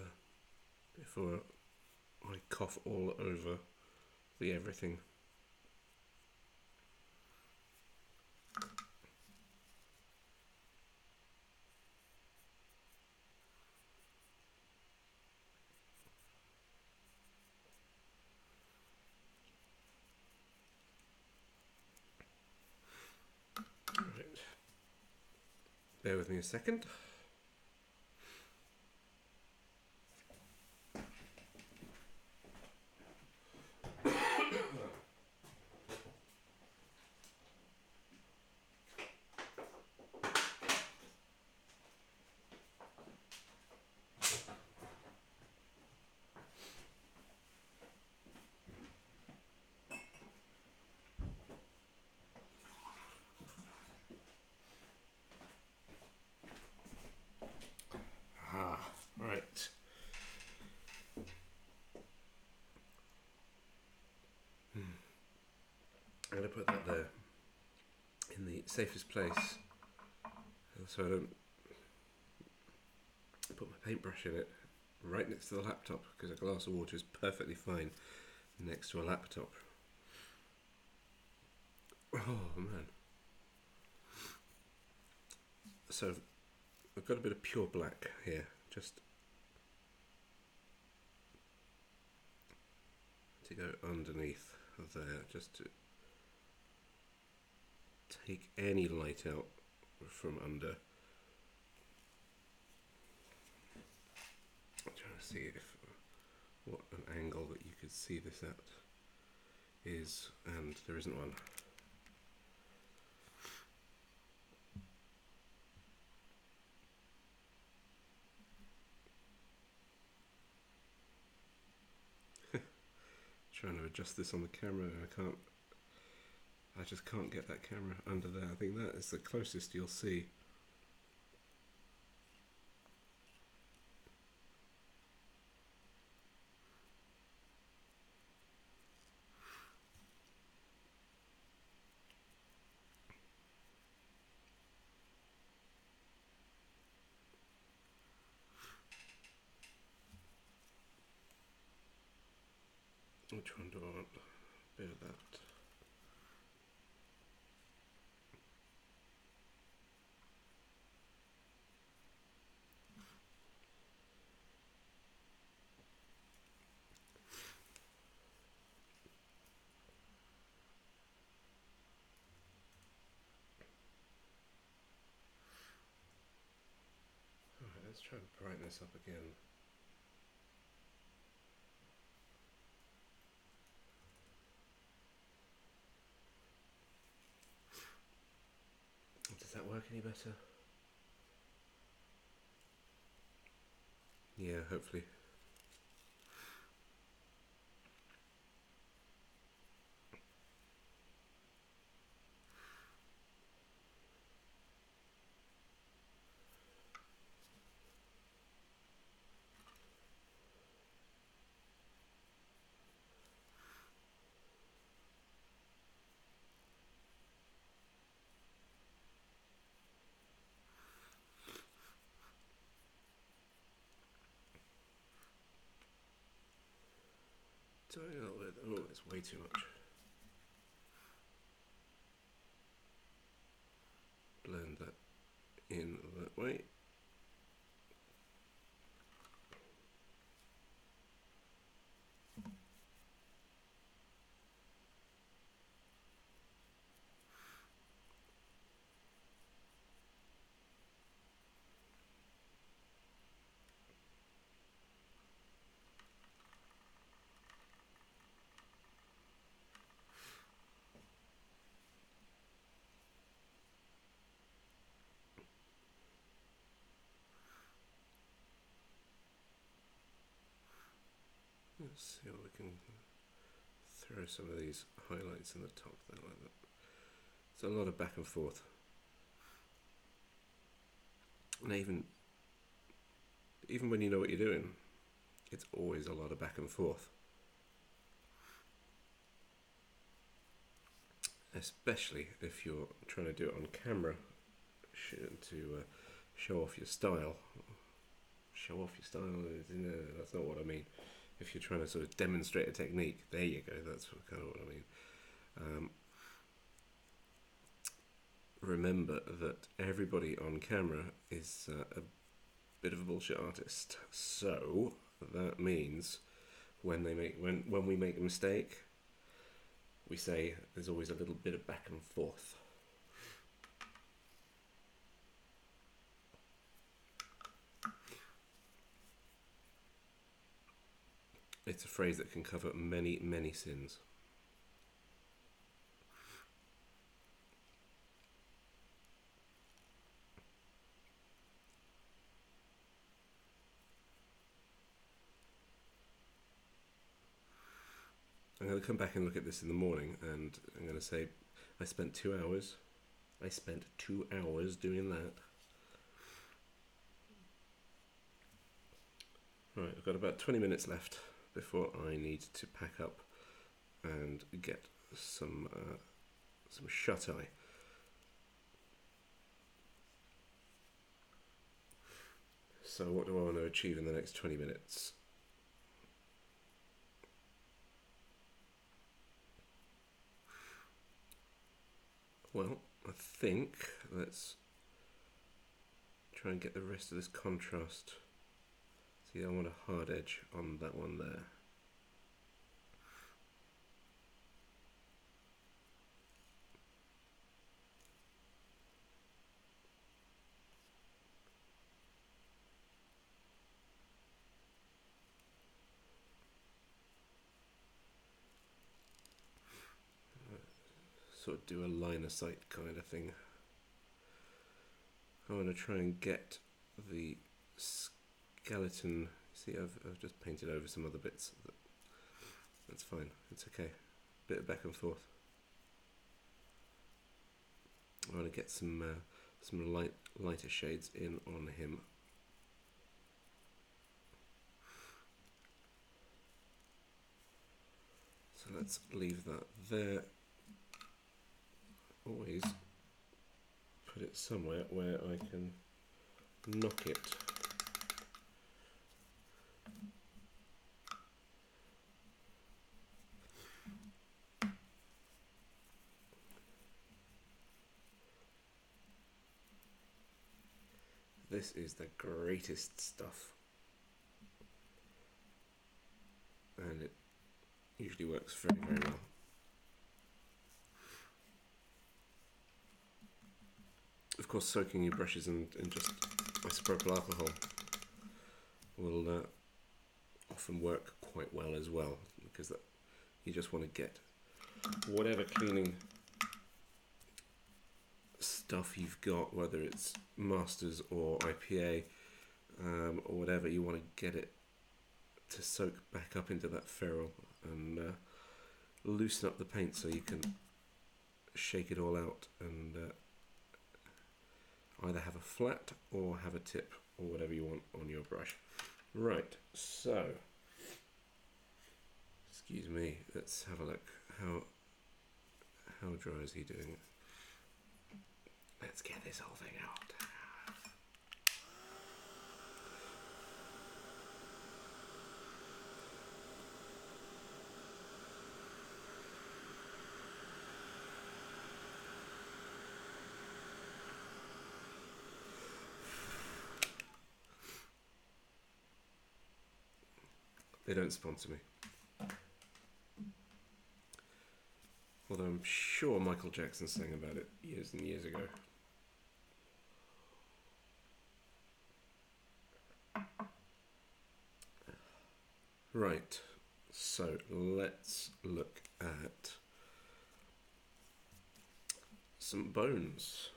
before I cough all over the everything. Right. Bear with me a second. Right. I'm going to put that there in the safest place so I don't put my paintbrush in it right next to the laptop, because a glass of water is perfectly fine next to a laptop. Oh man. So I've got a bit of pure black here, just to go underneath there, just to take any light out from under. I'm trying to see if what an angle that you could see this at is, and there isn't one. Trying to adjust this on the camera, and I just can't get that camera under there. I think that is the closest you'll see. Which one do I want? A bit of that. Alright, let's try and brighten this up again. Does that work any better? Yeah, hopefully. Doing a little bit. Oh, it's way too much. Blend that in that way. Let's see what we can throw some of these highlights in the top there like that. It's a lot of back and forth. And even when you know what you're doing, it's always a lot of back and forth. Especially if you're trying to do it on camera to show off your style, show off your style. No, that's not what I mean. If you're trying to sort of demonstrate a technique, there you go. That's kind of what I mean. Remember that everybody on camera is a bit of a bullshit artist. So that means when we make a mistake, we say there's always a little bit of back and forth. It's a phrase that can cover many, many sins. I'm going to come back and look at this in the morning, and I'm going to say I spent 2 hours. I spent 2 hours doing that. Right, I've got about 20 minutes left before I need to pack up and get some shut-eye. So what do I want to achieve in the next 20 minutes? Well, I think let's try and get the rest of this contrast. See, I want a hard edge on that one there. Sort of do a line of sight kind of thing. I want to try and get the skeleton. See, I've just painted over some other bits. That's fine. It's okay. Bit of back and forth. I want to get some lighter shades in on him. So let's leave that there. Always put it somewhere where I can knock it. This is the greatest stuff, and it usually works very, very well. Of course, soaking your brushes in just isopropyl alcohol will often work quite well as well, because you just want to get whatever cleaning stuff you've got, whether it's Masters or IPA or whatever, you want to get it to soak back up into that ferrule and loosen up the paint so you can shake it all out and either have a flat or have a tip or whatever you want on your brush. Right, so excuse me, let's have a look. How dry is he doing it? Let's get this whole thing out. They don't sponsor me. Although I'm sure Michael Jackson sang about it years and years ago. Right, so let's look at some bones.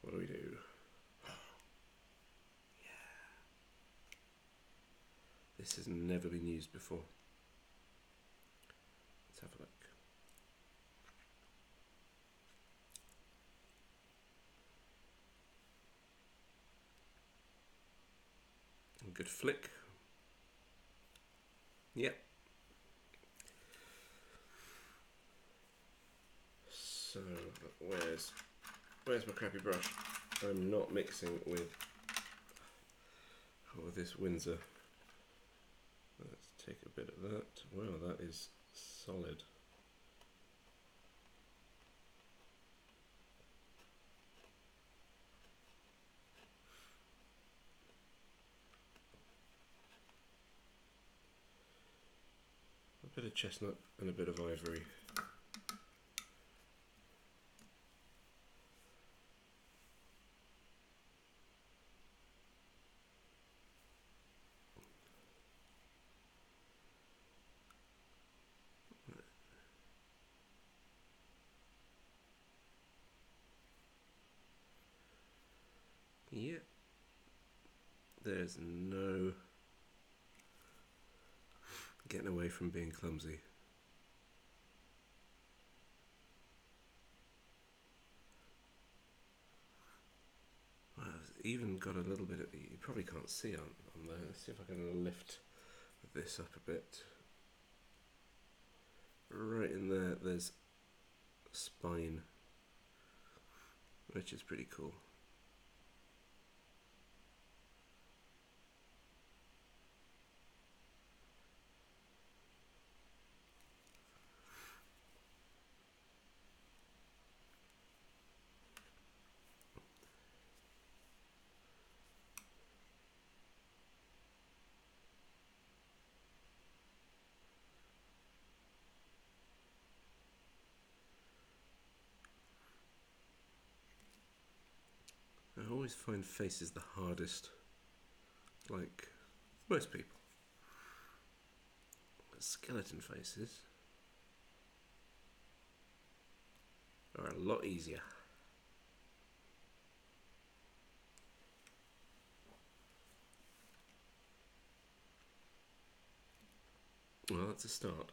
What do we do? This has never been used before. Let's have a look. A good flick. Yep. So where's my crappy brush? I'm not mixing with or this Windsor. Let's take a bit of that. Wow, that is solid. A bit of chestnut and a bit of ivory. Yep. There's no getting away from being clumsy. Wow, I've even got a little bit of, you probably can't see on there. Let's see if I can lift this up a bit. Right in there, there's spine, which is pretty cool. I always find faces the hardest, like most people. Skeleton faces are a lot easier. Well, that's a start.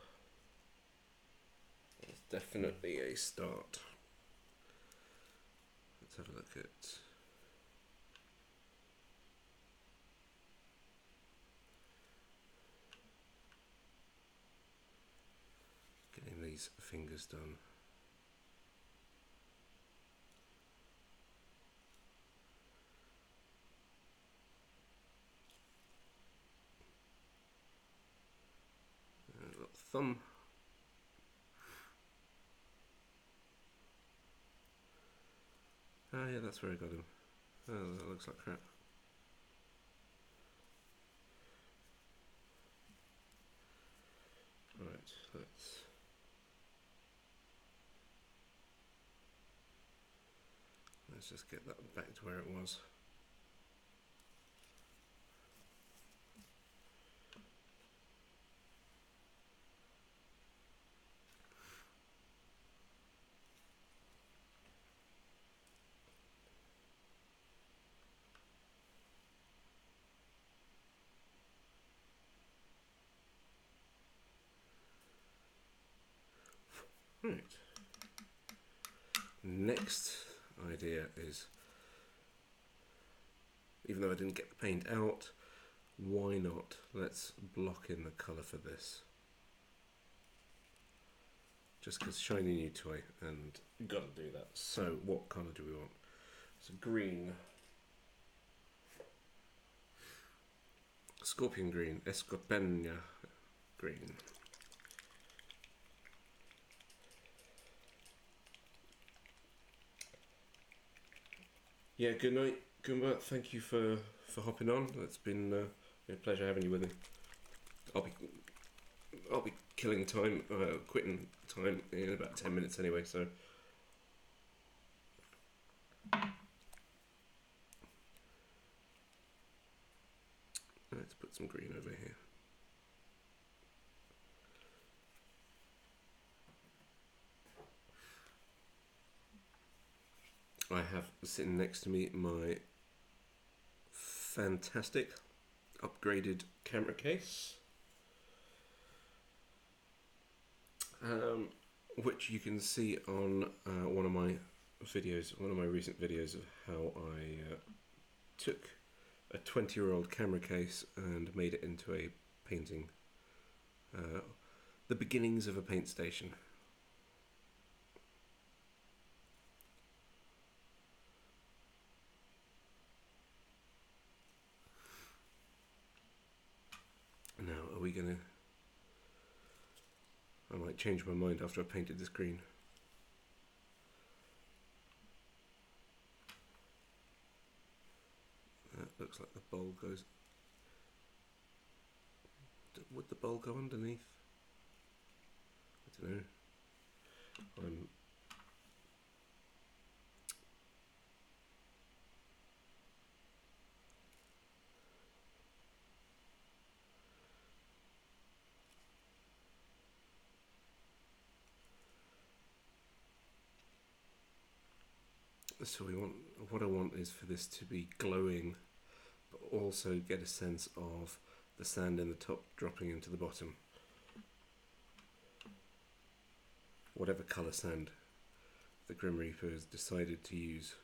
It's definitely a start. Let's have a look at getting these fingers done. A little thumb. Ah, yeah, that's where I got him. Oh, that looks like crap. Right, let's just get that back to where it was. Right. Next idea is, even though I didn't get the paint out, why not? Let's block in the colour for this. Just because shiny new toy, and gotta do that. So what colour do we want? It's a green. Scorpion green, Escopenia green. Yeah, good night, Goomba. Thank you for hopping on. It's been a pleasure having you with me. I'll be killing time, quitting time in about 10 minutes anyway. So let's put some green over here. I have sitting next to me my fantastic upgraded camera case, which you can see on one of my recent videos of how I took a 20-year-old camera case and made it into a painting, the beginnings of a paint station. we gonna... I might change my mind after I painted this green. That looks like the bowl goes... Would the bowl go underneath? I don't know. So what I want is for this to be glowing, but also get a sense of the sand in the top dropping into the bottom. Whatever colour sand the Grim Reaper has decided to use.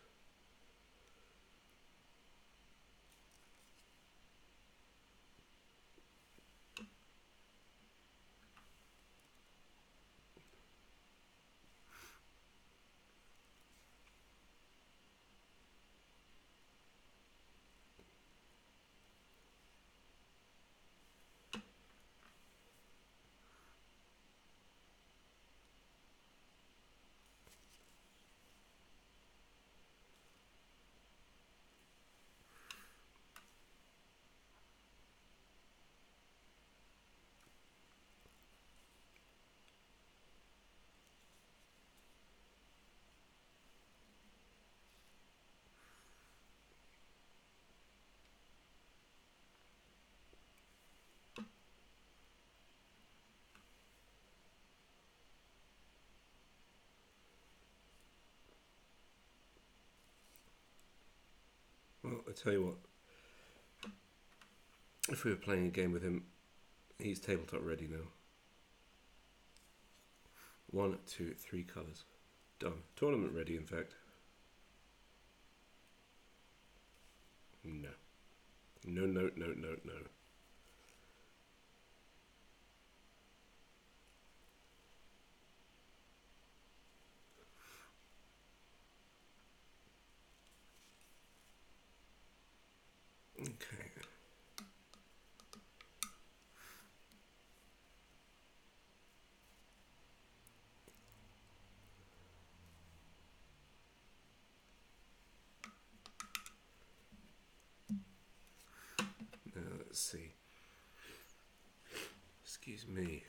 Well, I tell you what, if we were playing a game with him, he's tabletop ready now. 1, 2, 3 colours. Done. Tournament ready, in fact. No. No, no, no, no, no. Okay. Now let's see. Excuse me.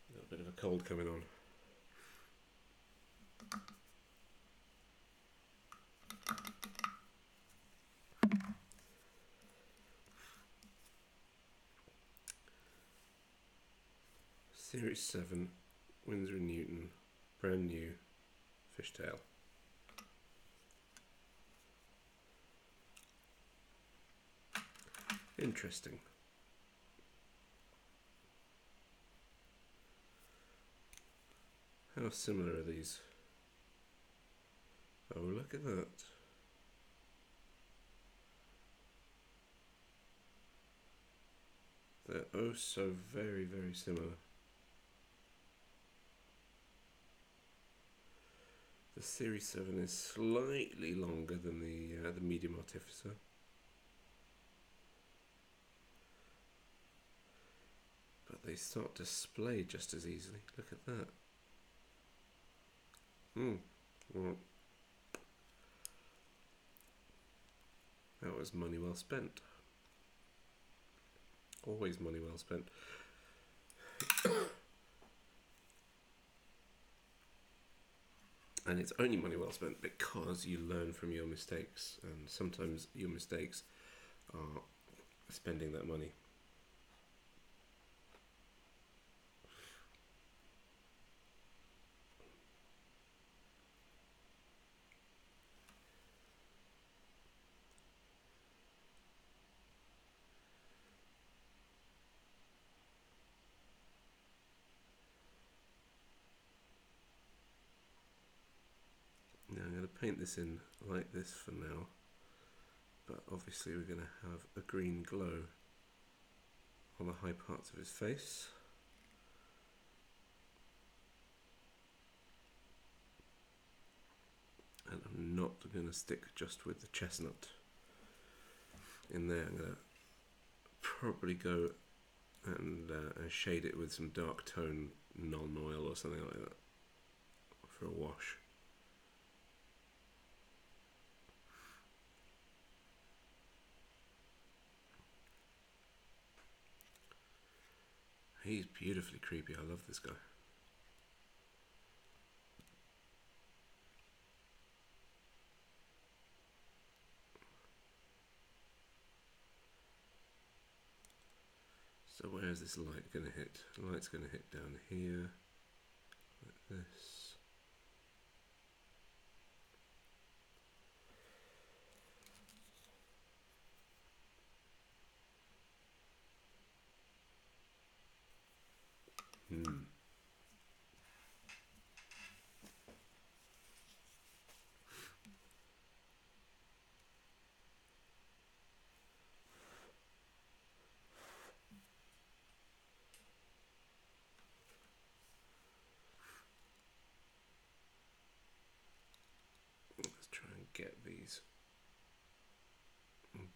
A little bit of a cold coming on. Series 7, Winsor & Newton, brand new fishtail. Interesting. How similar are these? Oh, look at that. They're oh so very, very similar. The Series 7 is slightly longer than the Medium Artificer. But they start to splay just as easily. Look at that. Well, that was money well spent. Always money well spent. And it's only money well spent because you learn from your mistakes, and sometimes your mistakes are spending that money. Now I'm going to paint this in like this for now, but obviously we're going to have a green glow on the high parts of his face. And I'm not going to stick just with the chestnut in there. I'm going to probably go and shade it with some dark tone non-oil or something like that for a wash. He's beautifully creepy. I love this guy. So where's this light going to hit? The light's going to hit down here, like this. Let's try and get these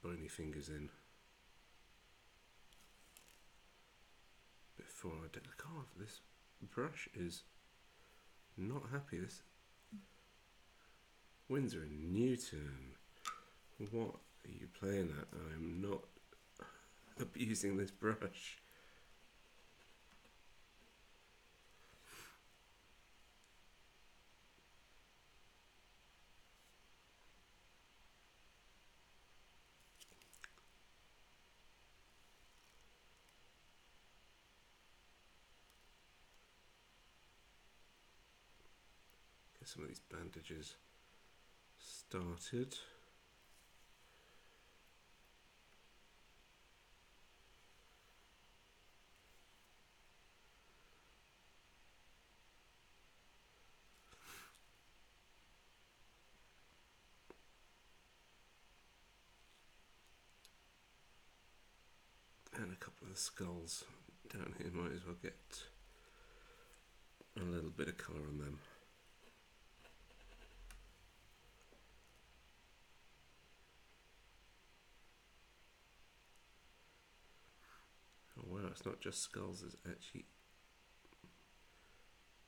bony fingers in before I do. God, this brush is not happy. This Winsor & Newton. What are you playing at? I'm not abusing this brush. Get some of these bandages started. And a couple of the skulls down here, might as well get a little bit of colour on them. Oh wow, it's not just skulls, there's actually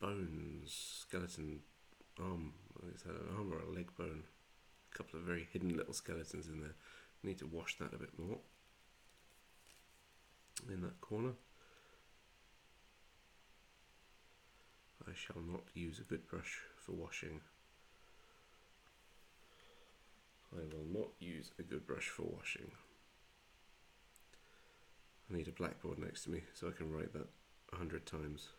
bones, skeleton arm. Is that an arm or a leg bone? A couple of very hidden little skeletons in there. Need to wash that a bit more in that corner. I shall not use a good brush for washing. I will not use a good brush for washing. I need a blackboard next to me so I can write that 100 times.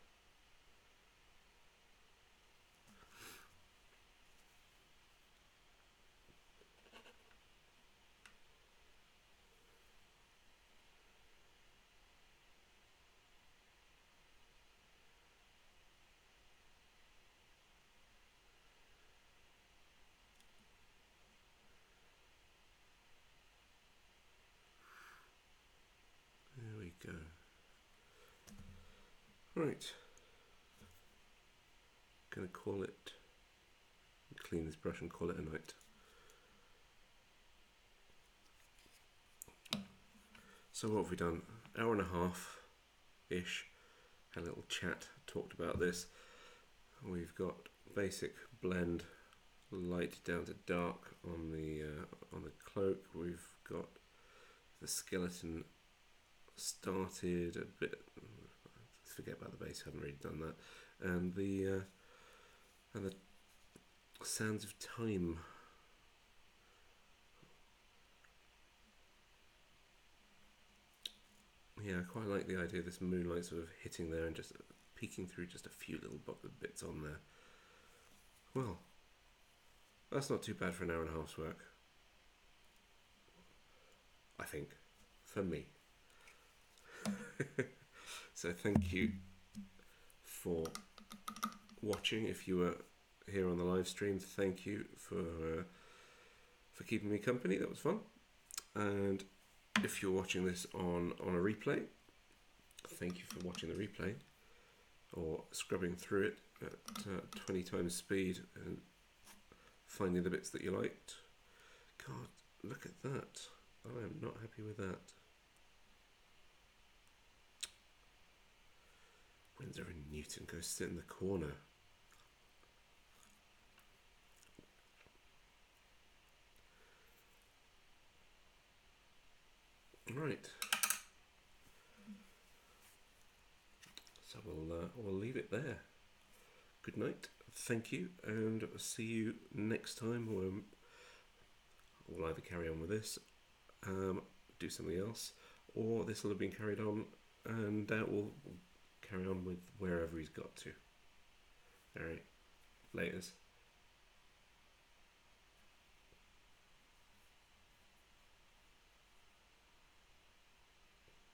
There we go. Right. Gonna call it, clean this brush and call it a night. So what have we done? Hour and a half-ish. Had a little chat, talked about this. We've got basic blend, light down to dark on the cloak. We've got the skeleton started a bit. Forget about the base. Haven't really done that. And the sands of time. Yeah, I quite like the idea of this moonlight sort of hitting there and just peeking through just a few little bits on there. Well, that's not too bad for an hour and a half's work, I think, for me. So thank you for watching. If you were here on the live stream, thank you for keeping me company. That was fun. And if you're watching this on a replay, thank you for watching the replay or scrubbing through it at 20 times speed and finding the bits that you liked. God, look at that. I am not happy with that. And Aaron Newton goes sit in the corner. Right. So we'll leave it there. Good night. Thank you, and see you next time. We'll either carry on with this, do something else, or this will have been carried on, and we'll carry on with wherever he's got to. All right. Laters.